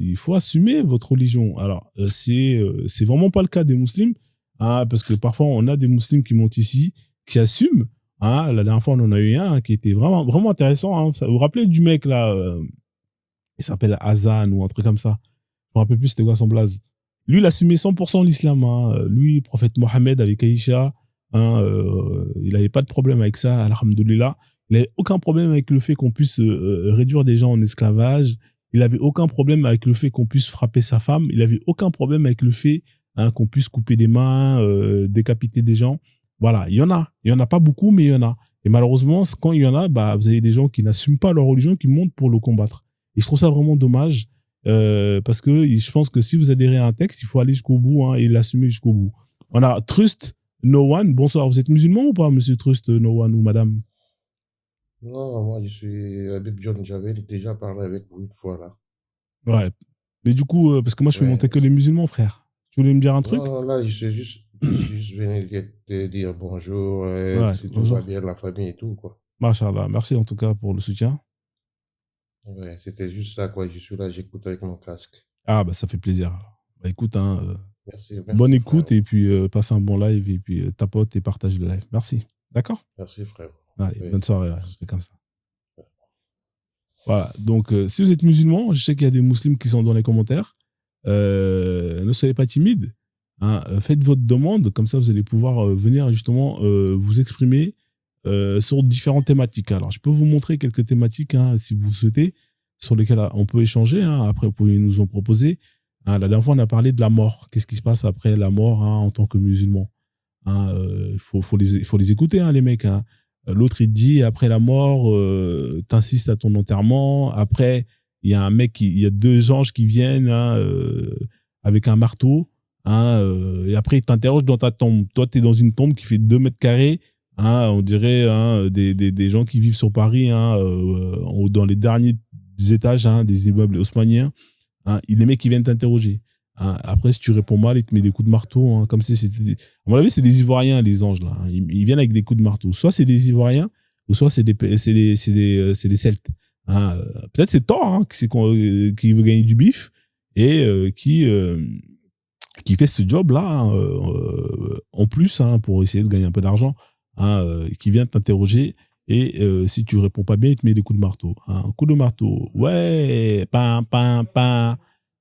il faut assumer votre religion. Alors c'est vraiment pas le cas des musulmans, hein, parce que parfois on a des musulmans qui montent ici, qui assument. Hein, la dernière fois on en a eu un qui était vraiment vraiment intéressant. Hein. Vous vous rappelez du mec là, il s'appelle Hazan ou un truc comme ça. Je me rappelle plus c'était quoi son blaze. Lui il assumait 100% l'islam. Hein. Lui, prophète Mohammed avec Aïcha, hein, il avait pas de problème avec ça. Alhamdoulilah. Il n'avait aucun problème avec le fait qu'on puisse réduire des gens en esclavage. Il avait aucun problème avec le fait qu'on puisse frapper sa femme. Il avait aucun problème avec le fait qu'on puisse couper des mains, décapiter des gens. Voilà, il y en a. Il y en a pas beaucoup, mais il y en a. Et malheureusement, quand il y en a, vous avez des gens qui n'assument pas leur religion, qui montent pour le combattre. Et je trouve ça vraiment dommage, parce que je pense que si vous adhérez à un texte, il faut aller jusqu'au bout, hein, et l'assumer jusqu'au bout. On a Trust No One. Bonsoir, vous êtes musulman ou pas, monsieur Trust No One ou madame? Non, moi je suis Habib John, j'avais déjà parlé avec vous une fois là. Ouais. Mais du coup, parce que moi, je fais Ouais. monter que les musulmans, frère. Tu voulais me dire un truc? Non, là je suis juste venu te dire bonjour, Ouais, si tout bonjour. va bien, la famille et tout, quoi. Machallah. Merci en tout cas pour le soutien. Ouais, c'était juste ça, quoi. Je suis là, j'écoute avec mon casque. Ah, ça fait plaisir. Alors. Écoute, hein, Merci, bonne merci, écoute frère. et puis passe un bon live et puis tapote et partage le live. Merci. D'accord? Merci, frère. Allez, Oui, bonne soirée. Ouais, merci. c'est comme ça. Voilà. Donc, si vous êtes musulman, je sais qu'il y a des musulmans qui sont dans les commentaires. Ne soyez pas timides. Hein, faites votre demande, comme ça vous allez pouvoir venir justement vous exprimer sur différentes thématiques. Alors, je peux vous montrer quelques thématiques, hein, si vous souhaitez, sur lesquelles on peut échanger. Hein. Après, vous pouvez nous en proposer. Hein, la dernière fois, on a parlé de la mort. Qu'est-ce qui se passe après la mort, hein, en tant que musulman? Hein, faut les écouter, hein, les mecs. Hein. L'autre, il te dit, après la mort, t'insistes à ton enterrement. Après, il y a il y a deux anges qui viennent, hein, avec un marteau. Hein, et après, ils t'interrogent dans ta tombe. Toi, t'es dans une tombe qui fait 2 mètres carrés. Hein, on dirait, hein, des gens qui vivent sur Paris, hein, dans les derniers étages, hein, des immeubles haussmanniens. Hein, les mecs qui viennent t'interroger. Hein, après, si tu réponds mal, ils te mettent des coups de marteau. Hein, comme si c'était. À mon avis, c'est des Ivoiriens, les anges, là. Hein. Ils viennent avec des coups de marteau. Soit c'est des Ivoiriens, ou soit c'est des Celtes. Hein, peut-être c'est Thor, hein, qui veut gagner du bif et qui fait ce job-là, hein, en plus, hein, pour essayer de gagner un peu d'argent, hein, qui vient t'interroger. Et si tu réponds pas bien, il te met des coups de marteau. Hein. Un coup de marteau. Ouais, pam, pam, pam.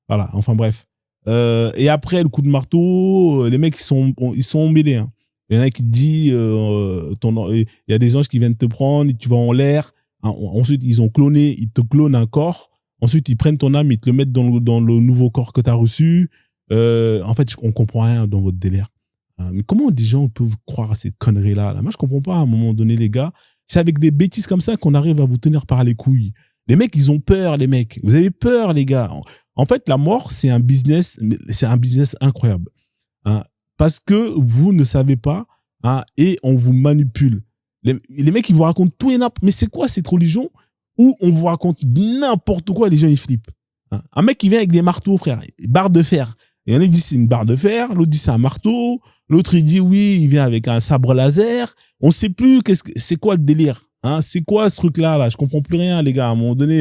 Voilà, enfin bref. Et après, le coup de marteau, les mecs, ils sont emmêlés. Hein. Il y en a qui te disent, il y a des anges qui viennent te prendre, tu vas en l'air. Hein, ensuite, ils te clonent un corps. Ensuite, ils prennent ton âme, ils te le mettent dans le nouveau corps que tu as reçu. En fait, on comprend rien dans votre délire. Hein, mais comment des gens peuvent croire à ces conneries-là, là? Moi, je comprends pas à un moment donné, les gars. C'est avec des bêtises comme ça qu'on arrive à vous tenir par les couilles. Les mecs, ils ont peur, les mecs. Vous avez peur, les gars. En fait, la mort, c'est un business incroyable. Hein, parce que vous ne savez pas, hein, et on vous manipule. Les mecs, ils vous racontent tout et n'importe. Mais c'est quoi cette religion où on vous raconte n'importe quoi, les gens, ils flippent. Hein, un mec qui vient avec des marteaux, frère, barre de fer. Et un, il dit c'est une barre de fer, l'autre dit c'est un marteau, l'autre il dit oui, il vient avec un sabre laser. On sait plus c'est quoi le délire. Hein, c'est quoi ce truc-là, là? Je comprends plus rien, les gars. À un moment donné,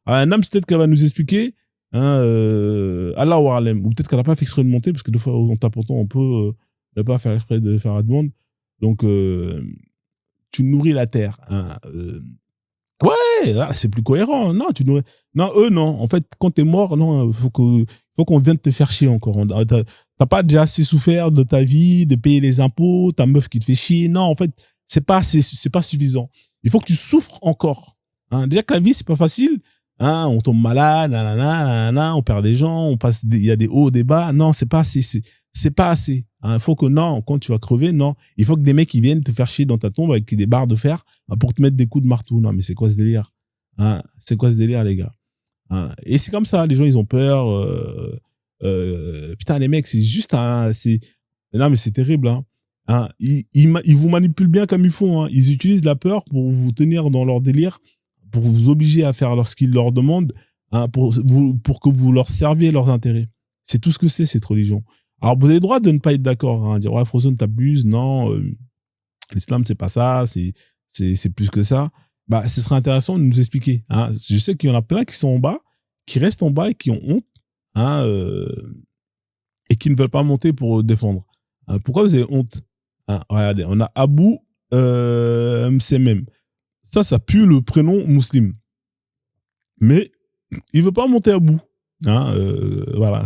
un âme, peut-être qu'elle va nous expliquer. Hein, Allah ou Alem. Ou peut-être qu'elle n'a pas fait exprès de monter, parce que des fois, en tapotant, on peut ne pas faire exprès de faire la demande. Donc, tu nourris la terre. Hein, ouais, c'est plus cohérent. Non, non, eux, non. En fait, quand t'es mort, non, faut qu'on vienne te faire chier encore. T'as pas déjà assez souffert de ta vie, de payer les impôts, ta meuf qui te fait chier. Non, en fait, c'est pas suffisant. Il faut que tu souffres encore. Hein, déjà que la vie, c'est pas facile. Hein, on tombe malade, on perd des gens, il y a des hauts, des bas. Non, c'est pas assez. C'est pas assez. Hein, faut que, non, quand tu vas crever, non. Il faut que des mecs, ils viennent te faire chier dans ta tombe avec des barres de fer, hein, pour te mettre des coups de marteau. Non, mais c'est quoi ce délire? Hein, c'est quoi ce délire, les gars? Hein, et c'est comme ça, les gens, ils ont peur. Putain, les mecs, c'est juste un... Non, mais c'est terrible. Hein. Hein, ils vous manipulent bien comme ils font. Hein. Ils utilisent la peur pour vous tenir dans leur délire, pour vous obliger à faire ce qu'ils leur demandent, hein, pour que vous leur serviez leurs intérêts. C'est tout ce que c'est, cette religion. Alors, vous avez le droit de ne pas être d'accord, hein, dire, ouais, Frozone, t'abuses, non, l'islam, c'est pas ça, c'est plus que ça. Bah, ce serait intéressant de nous expliquer. Hein. Je sais qu'il y en a plein qui sont en bas, qui restent en bas et qui ont honte, hein, et qui ne veulent pas monter pour défendre. Hein, pourquoi vous avez honte? Hein, regardez, on a Abou Msemem. Ça pue le prénom musulman. Mais il veut pas monter à bout. Hein, voilà,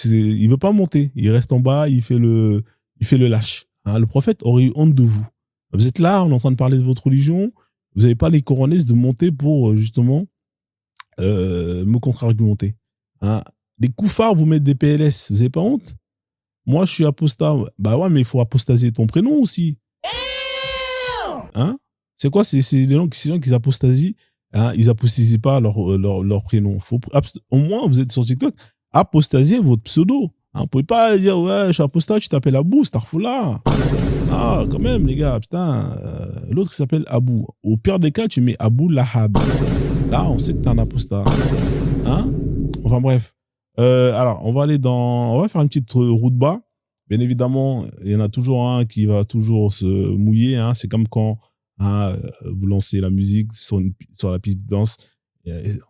il veut pas monter. Il reste en bas, il fait le lâche. Hein, le prophète aurait eu honte de vous. Vous êtes là, on est en train de parler de votre religion. Vous n'avez pas les coronesses de monter pour justement me contre-argumenter. Hein, les koufars vous mettent des PLS. Vous n'avez pas honte? Moi, je suis apostat. Bah ouais, mais il faut apostasier ton prénom aussi. Hein? C'est quoi? C'est des gens qui apostasient. Hein, ils apostasient pas leur prénom. Au moins, vous êtes sur TikTok, apostasiez votre pseudo. Hein, vous pouvez pas dire, ouais, je suis apostat, tu t'appelles Abou, Starfoula. Ah, quand même, les gars, putain. L'autre qui s'appelle Abou. Au pire des cas, tu mets Abou Lahab. Là, on sait que t'es un apostat. Hein? Enfin, bref. Alors, on va faire une petite route bas. Bien évidemment, il y en a toujours un qui va toujours se mouiller. Hein. C'est comme quand vous lancez la musique sur la piste de danse.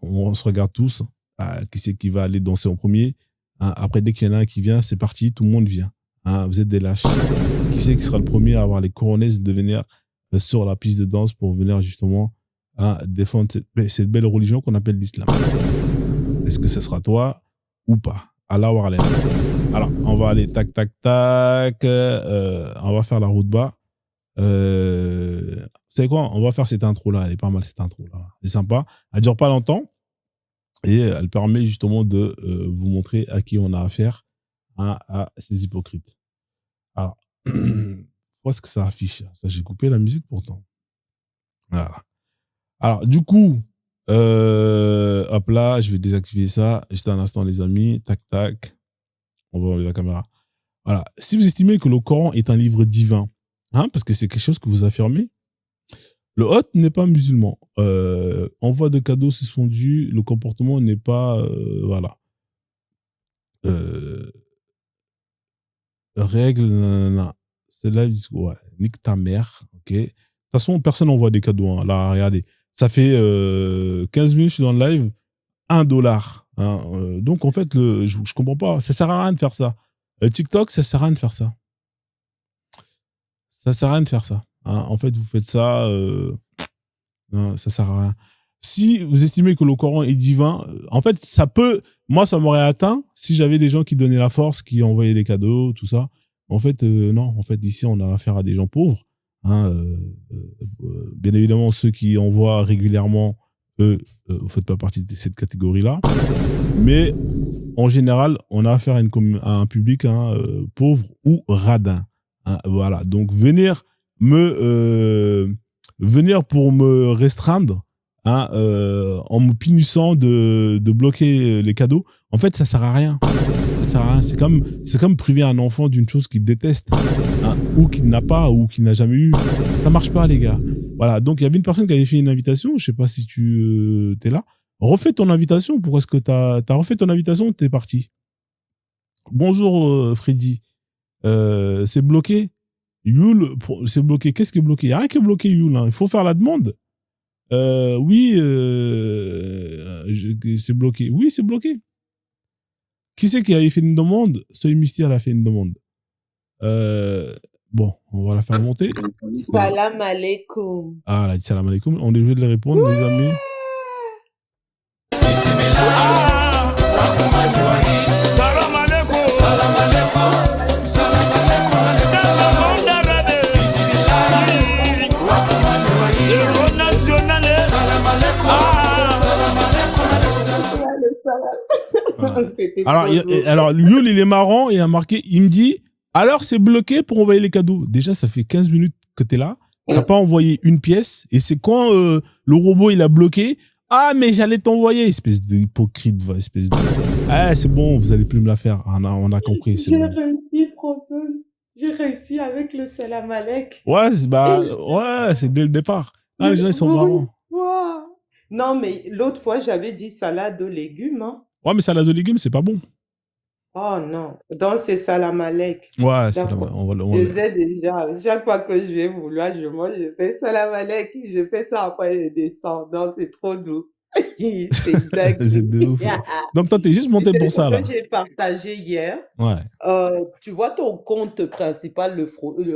On se regarde tous. Qui c'est qui va aller danser en premier? Hein. Après, dès qu'il y en a un qui vient, c'est parti, tout le monde vient. Hein. Vous êtes des lâches. Qui c'est qui sera le premier à avoir les coronesses de venir sur la piste de danse pour venir justement défendre cette belle religion qu'on appelle l'islam? Est-ce que ce sera toi ou pas? Allah wa alam. Alors, on va aller tac, tac, tac. On va faire la route bas. Vous savez quoi? On va faire cette intro-là. Elle est pas mal, cette intro-là. C'est sympa. Elle dure pas longtemps. Et elle permet justement de vous montrer à qui on a affaire, à ces hypocrites. Alors, où est-ce que ça affiche? Ça, j'ai coupé la musique pourtant. Voilà. Alors, du coup, hop là, je vais désactiver ça. Juste un instant, les amis. Tac, tac. On va enlever la caméra. Voilà. Si vous estimez que le Coran est un livre divin, hein, parce que c'est quelque chose que vous affirmez, le hôte n'est pas musulman. Envoi de cadeaux suspendus, le comportement n'est pas, voilà. Règle, nanana. C'est là, ouais, nique ta mère, ok. De toute façon, personne n'envoie des cadeaux. Hein. Là, regardez. Ça fait 15 minutes, je suis dans le live, $1. Hein. Donc, en fait, je comprends pas. Ça sert à rien de faire ça. TikTok, ça sert à rien de faire ça. Ça sert à rien de faire ça. Hein. En fait, vous faites ça, non, ça sert à rien. Si vous estimez que le Coran est divin, en fait, ça peut, moi, ça m'aurait atteint si j'avais des gens qui donnaient la force, qui envoyaient des cadeaux, tout ça. En fait, non. En fait, ici, on a affaire à des gens pauvres. Hein, bien évidemment, ceux qui envoient régulièrement, eux, vous faites pas partie de cette catégorie-là. Mais en général, on a affaire à un public pauvre ou radin. Hein, voilà. Donc, venir pour me restreindre, hein, en me punissant de bloquer les cadeaux, en fait, ça sert à rien. Ça sert à rien. C'est comme priver un enfant d'une chose qu'il déteste, hein, ou qu'il n'a pas, ou qu'il n'a jamais eu. Ça marche pas, les gars. Voilà. Donc, il y avait une personne qui avait fait une invitation. Je sais pas si tu es là. Refais ton invitation. Pourquoi est-ce que t'as refait ton invitation? T'es parti. Bonjour, Freddy. C'est bloqué. Yule, c'est bloqué. Qu'est-ce qui est bloqué? Il n'y a rien qui est bloqué, Yule. Hein. Il faut faire la demande. Oui, c'est bloqué. Oui, c'est bloqué. Qui c'est qui avait fait une demande? Soy Mystère a fait une demande. Bon, on va la faire monter. Salam alaikum. Ah, elle a dit salam alaikum. On est obligé de les répondre, les amis. Salam alaikum. Salam alaikum. Salam Alors, Yul, il est marrant, il a marqué, il me dit, alors c'est bloqué pour envoyer les cadeaux. Déjà, ça fait 15 minutes que t'es là. T'as pas envoyé une pièce et c'est quand le robot il a bloqué. Ah mais j'allais t'envoyer, espèce d'hypocrite, espèce de. Ah c'est bon, vous allez plus me la faire. On a compris, c'est J'ai bon. réussi, Frozen. J'ai réussi avec le salam alek. Ouais, Et ouais, c'est dès le départ. Ah les gens ils sont oui, marrants. wow. Non, mais l'autre fois, j'avais dit salade aux légumes. Hein. Ouais mais salade de légumes c'est pas bon. Oh non, dans ces salam alek. Ouais, c'est D'accord. on Je sais déjà, chaque fois que je vais vouloir, je mange, je fais salam alek, je fais ça après je descends. Non, c'est trop doux. C'est exact. c'est de ouf. Donc toi t'es juste monté C'est pour ce ça là. que j'ai partagé hier. Ouais. Tu vois ton compte principal, le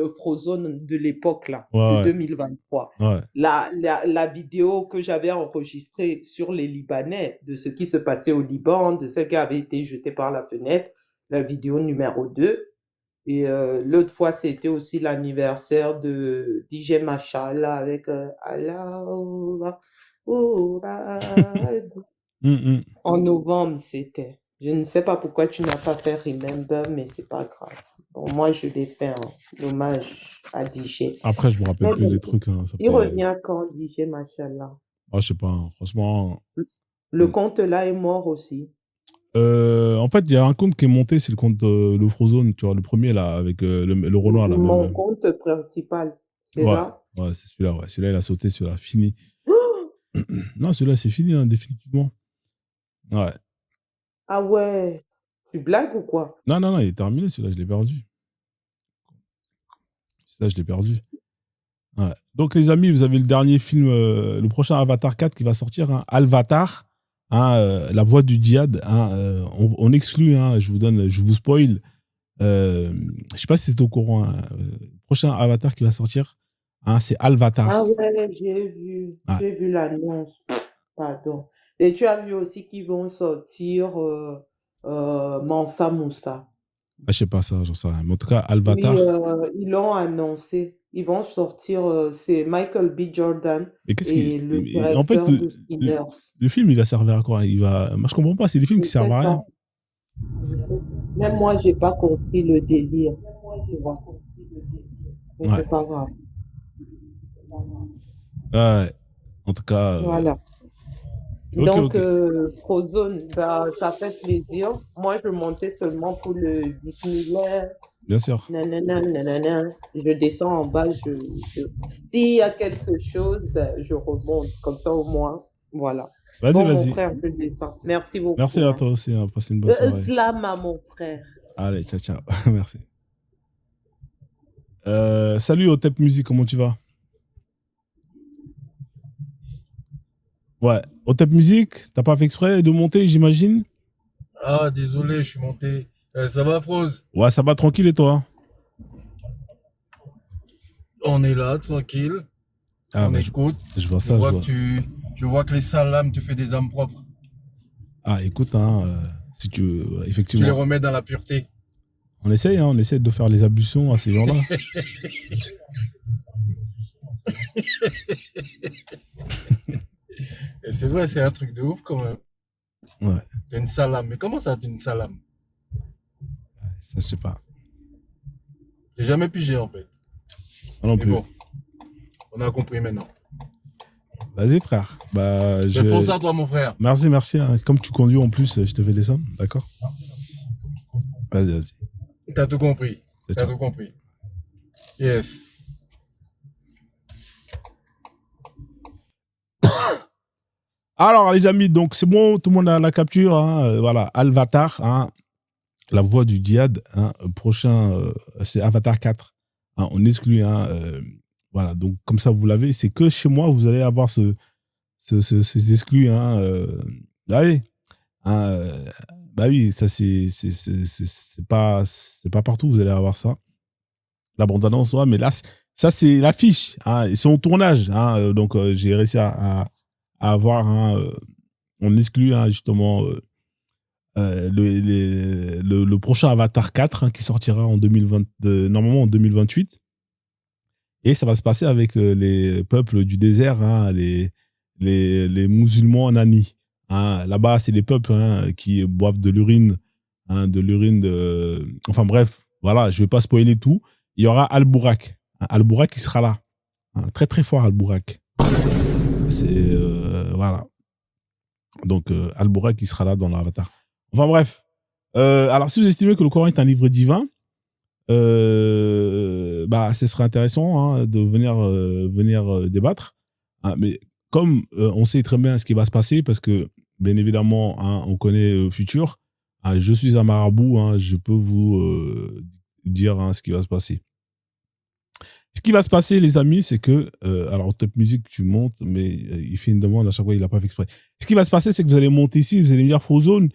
Frozone de l'époque là, de Ouais. 2023. Ouais. La vidéo que j'avais enregistrée sur les Libanais, de ce qui se passait au Liban, de celle qui avait été jetée par la fenêtre, la vidéo numéro 2. Et l'autre fois, c'était aussi l'anniversaire de DJ Machallah avec Allah. En novembre, c'était. Je ne sais pas pourquoi tu n'as pas fait Remember, mais c'est pas grave. Bon, moi, je l'ai fait en hommage à DJ. Après, je me rappelle Mais plus bon, des trucs. Hein, ça il fait... revient quand, DJ Machallah? Ah, je sais pas, hein, franchement. Le compte là est mort aussi. En fait, il y a un compte qui est monté, c'est le compte le Frozone, tu vois, le premier là, avec le Renoir là. Mon Même. compte principal, c'est Ouais, ça? ouais, c'est celui-là, ouais. Celui-là, il a sauté, celui-là, fini. Non, celui-là, c'est fini, hein, définitivement. Ouais. Ah ouais, tu blagues ou quoi? Non, non, non, il est terminé, celui-là, je l'ai perdu. Celui-là, je l'ai perdu. Ouais. Donc, les amis, vous avez le dernier film, le prochain Avatar 4 qui va sortir, hein, Alvatar, hein, la voix du djihad. Hein, on exclut, hein, je vous spoil. Je sais pas si c'est au courant. Hein, prochain Avatar qui va sortir, hein, c'est Alvatar. Ah ouais, j'ai vu l'annonce. Pardon. Et tu as vu aussi qu'ils vont sortir Mansa Moussa. Ah, je sais pas ça, j'en sais rien. Mais en tout cas, Alvatar. Oui, ils l'ont annoncé. Ils vont sortir, c'est Michael B. Jordan Mais qu'est-ce et le qui. En fait, directeur de Sinners. le film, il va servir à quoi? Moi, je comprends pas. C'est des films qui Je servent sais à rien. pas. Même moi, j'ai pas compris le délire. Tu vois. Mais Ouais. c'est pas grave. Ouais. En tout cas. Voilà. Ok, Donc, ok. Frozone, bah, ça fait plaisir. Moi, je montais seulement pour le Disneyland. Bien sûr. Nanana, nanana. Je descends en bas. S'il y a quelque chose, ben, je remonte. Comme ça, au moins. Voilà. Vas-y, Bon, mon vas-y. frère, je descends. Merci beaucoup. Merci à hein. toi aussi. Hein. Passe une bonne soirée. Slam à mon frère. Allez, ciao, ciao. Merci. Salut Otep Music, comment tu vas? Ouais. Otep Music, t'as pas fait exprès de monter, j'imagine? Ah, désolé, je suis monté. Ça va, Froze? Ouais, ça va tranquille et toi? On est là, tranquille. Ah, on bah, écoute. Je vois ça. Je vois que les salams, tu fais des âmes propres. Ah, écoute, hein, si tu veux, Tu les effectivement. remets dans la pureté. On essaye, hein, on essaie de faire les ablutions à ces gens-là. Et c'est vrai, c'est un truc de ouf quand même. Ouais. T'es une salame. Mais comment ça, t'es une salame? Ça, je sais pas. J'ai jamais pigé en fait. Moi non Mais plus. bon, on a compris maintenant. Vas-y, frère. Bah, Je fonce à toi, mon frère. Merci, merci. Hein. Comme tu conduis en plus, je te fais des sommes, d'accord? Vas-y, vas-y. T'as tout compris. C'est T'as ça. tout compris. Yes. Alors, les amis, donc c'est bon, tout le monde a la capture. Hein, voilà, Alvatar, hein, la voix du djihad. Hein, prochain, c'est Avatar 4. Hein, on exclut. Hein, voilà, donc comme ça, vous l'avez. C'est que chez moi, vous allez avoir ces exclus. Hein, bah oui, hein, bah oui, ça c'est pas partout. Vous allez avoir ça. La bande-annonce, ouais, mais là, ça c'est l'affiche. Hein, ils sont au tournage. Hein, donc j'ai réussi à avoir on exclut hein, justement le prochain Avatar 4 hein, qui sortira en 2020 normalement en 2028 et ça va se passer avec les peuples du désert hein, les musulmans nani hein. Là-bas c'est des peuples hein, qui boivent de l'urine hein, enfin bref voilà je vais pas spoiler tout. Il y aura Al-Bourak qui sera là Très très fort Al-Bourak. C'est voilà. Donc Al-Bourak qui sera là dans l'Avatar. Enfin bref. Alors si vous estimez que le Coran est un livre divin, bah ce serait intéressant de venir débattre. Mais comme on sait très bien ce qui va se passer, parce que bien évidemment on connaît le futur. Je suis un marabout, je peux vous dire ce qui va se passer. Ce qui va se passer, les amis, c'est que alors Top Music, tu montes, mais il fait une demande à chaque fois, il n'a pas fait exprès. Ce qui va se passer, c'est que vous allez monter ici, vous allez me dire Frozone,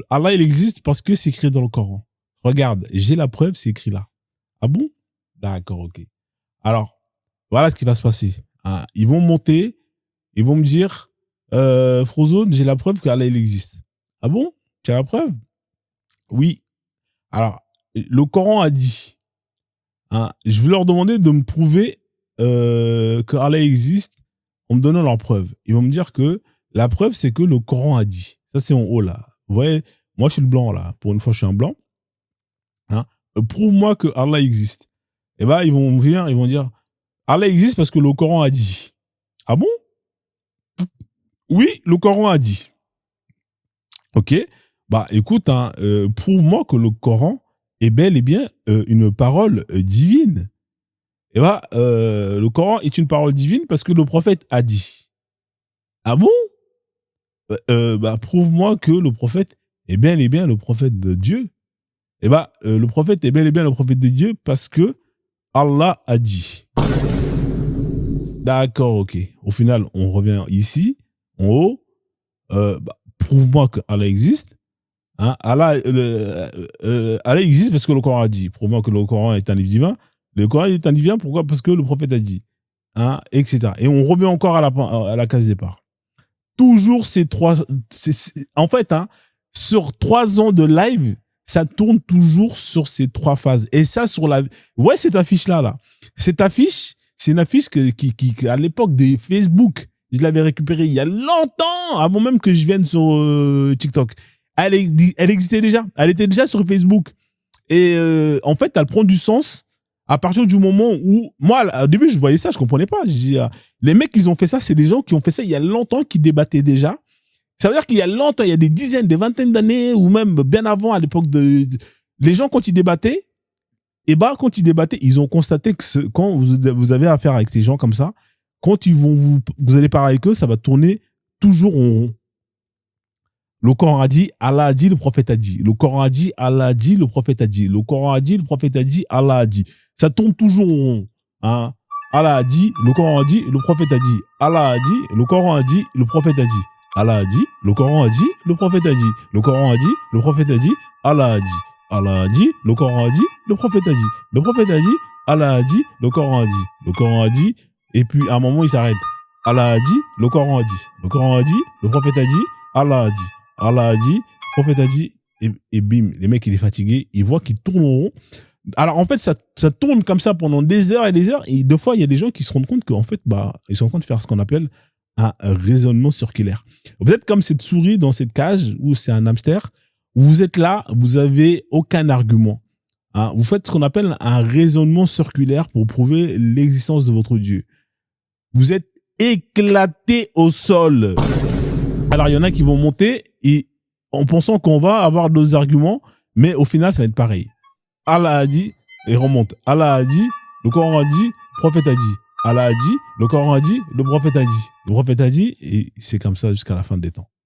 Allah il existe parce que c'est écrit dans le Coran. Regarde, j'ai la preuve, c'est écrit là. Ah bon? D'accord, ok. Alors, voilà ce qui va se passer. Ils vont monter, ils vont me dire Frozone, j'ai la preuve qu'Allah il existe. Ah bon? Tu as la preuve? Oui. Alors, le Coran a dit, je vais leur demander de me prouver que Allah existe en me donnant leur preuve. Ils vont me dire que la preuve, c'est que le Coran a dit. Ça, c'est en haut, là. Vous voyez, moi, je suis le blanc, là. Pour une fois, je suis un blanc. Prouve-moi que Allah existe. Et ben, ils vont venir, ils vont dire, Allah existe parce que le Coran a dit. Ah bon? Oui, le Coran a dit. Ok. Bah, écoute, prouve-moi que le Coran est bel et bien une parole divine. Et bah, le Coran est une parole divine parce que le prophète a dit. Ah bon? Bah, prouve-moi que le prophète est bel et bien le prophète de Dieu. Et bah, le prophète est bel et bien le prophète de Dieu parce que Allah a dit. D'accord, ok. Au final, on revient ici, en haut. Prouve-moi que Allah existe. Allah existe parce que le Coran a dit. Prouve-moi que le Coran est un livre divin. Le Coran est un livre divin, pourquoi? Parce que le prophète a dit. Etc. Et on revient encore à la case départ. Toujours ces trois... en fait, sur 3 ans de live, ça tourne toujours sur ces 3 phases. Et ça, sur la... Ouais, cette affiche-là, là. Cette affiche, c'est une affiche qui à l'époque de Facebook, je l'avais récupérée il y a longtemps, avant même que je vienne sur TikTok. Elle existait déjà. Elle était déjà sur Facebook. Et en fait, elle prend du sens à partir du moment où... Moi, au début, je voyais ça, je comprenais pas. Je dis, les mecs qui ont fait ça, c'est des gens qui ont fait ça il y a longtemps, qui débattaient déjà. Ça veut dire qu'il y a longtemps, il y a des dizaines, des vingtaines d'années, ou même bien avant, à l'époque les gens, quand ils débattaient, quand ils débattaient, ils ont constaté que quand vous avez affaire avec ces gens comme ça, quand vous allez parler avec eux, ça va tourner toujours en rond. Le Coran a dit, Allah a dit, le prophète a dit. Le Coran a dit, Allah a dit, le prophète a dit. Le Coran a dit, le prophète a dit, Allah a dit. Ça tourne toujours en rond. Allah a dit, le Coran a dit, le prophète a dit. Allah a dit, le Coran a dit, le prophète a dit. Allah a dit, le Coran a dit, le prophète a dit. Le Coran a dit, le prophète a dit, Allah a dit. Allah a dit, le Coran a dit, le prophète a dit. Le prophète a dit, Allah a dit, le Coran a dit. Le Coran a dit, et puis à un moment il s'arrête. Allah a dit, le Coran a dit. Le Coran a dit, le prophète a dit, Allah a dit. Allah a dit, le prophète a dit, et bim, les mecs il est fatigué, il voit qu'il tourne en rond. Alors en fait ça tourne comme ça pendant des heures, et des fois il y a des gens qui se rendent compte qu'en fait ils sont en train de faire ce qu'on appelle un raisonnement circulaire. Vous êtes comme cette souris dans cette cage où c'est un hamster. Vous êtes là, vous avez aucun argument. Vous faites ce qu'on appelle un raisonnement circulaire pour prouver l'existence de votre Dieu. Vous êtes éclaté au sol. Alors il y en a qui vont monter et en pensant qu'on va avoir d'autres arguments, mais au final ça va être pareil. Allah a dit et remonte. Allah a dit, le Coran a dit, le prophète a dit. Allah a dit, le Coran a dit, le prophète a dit. Le prophète a dit, et c'est comme ça jusqu'à la fin des temps.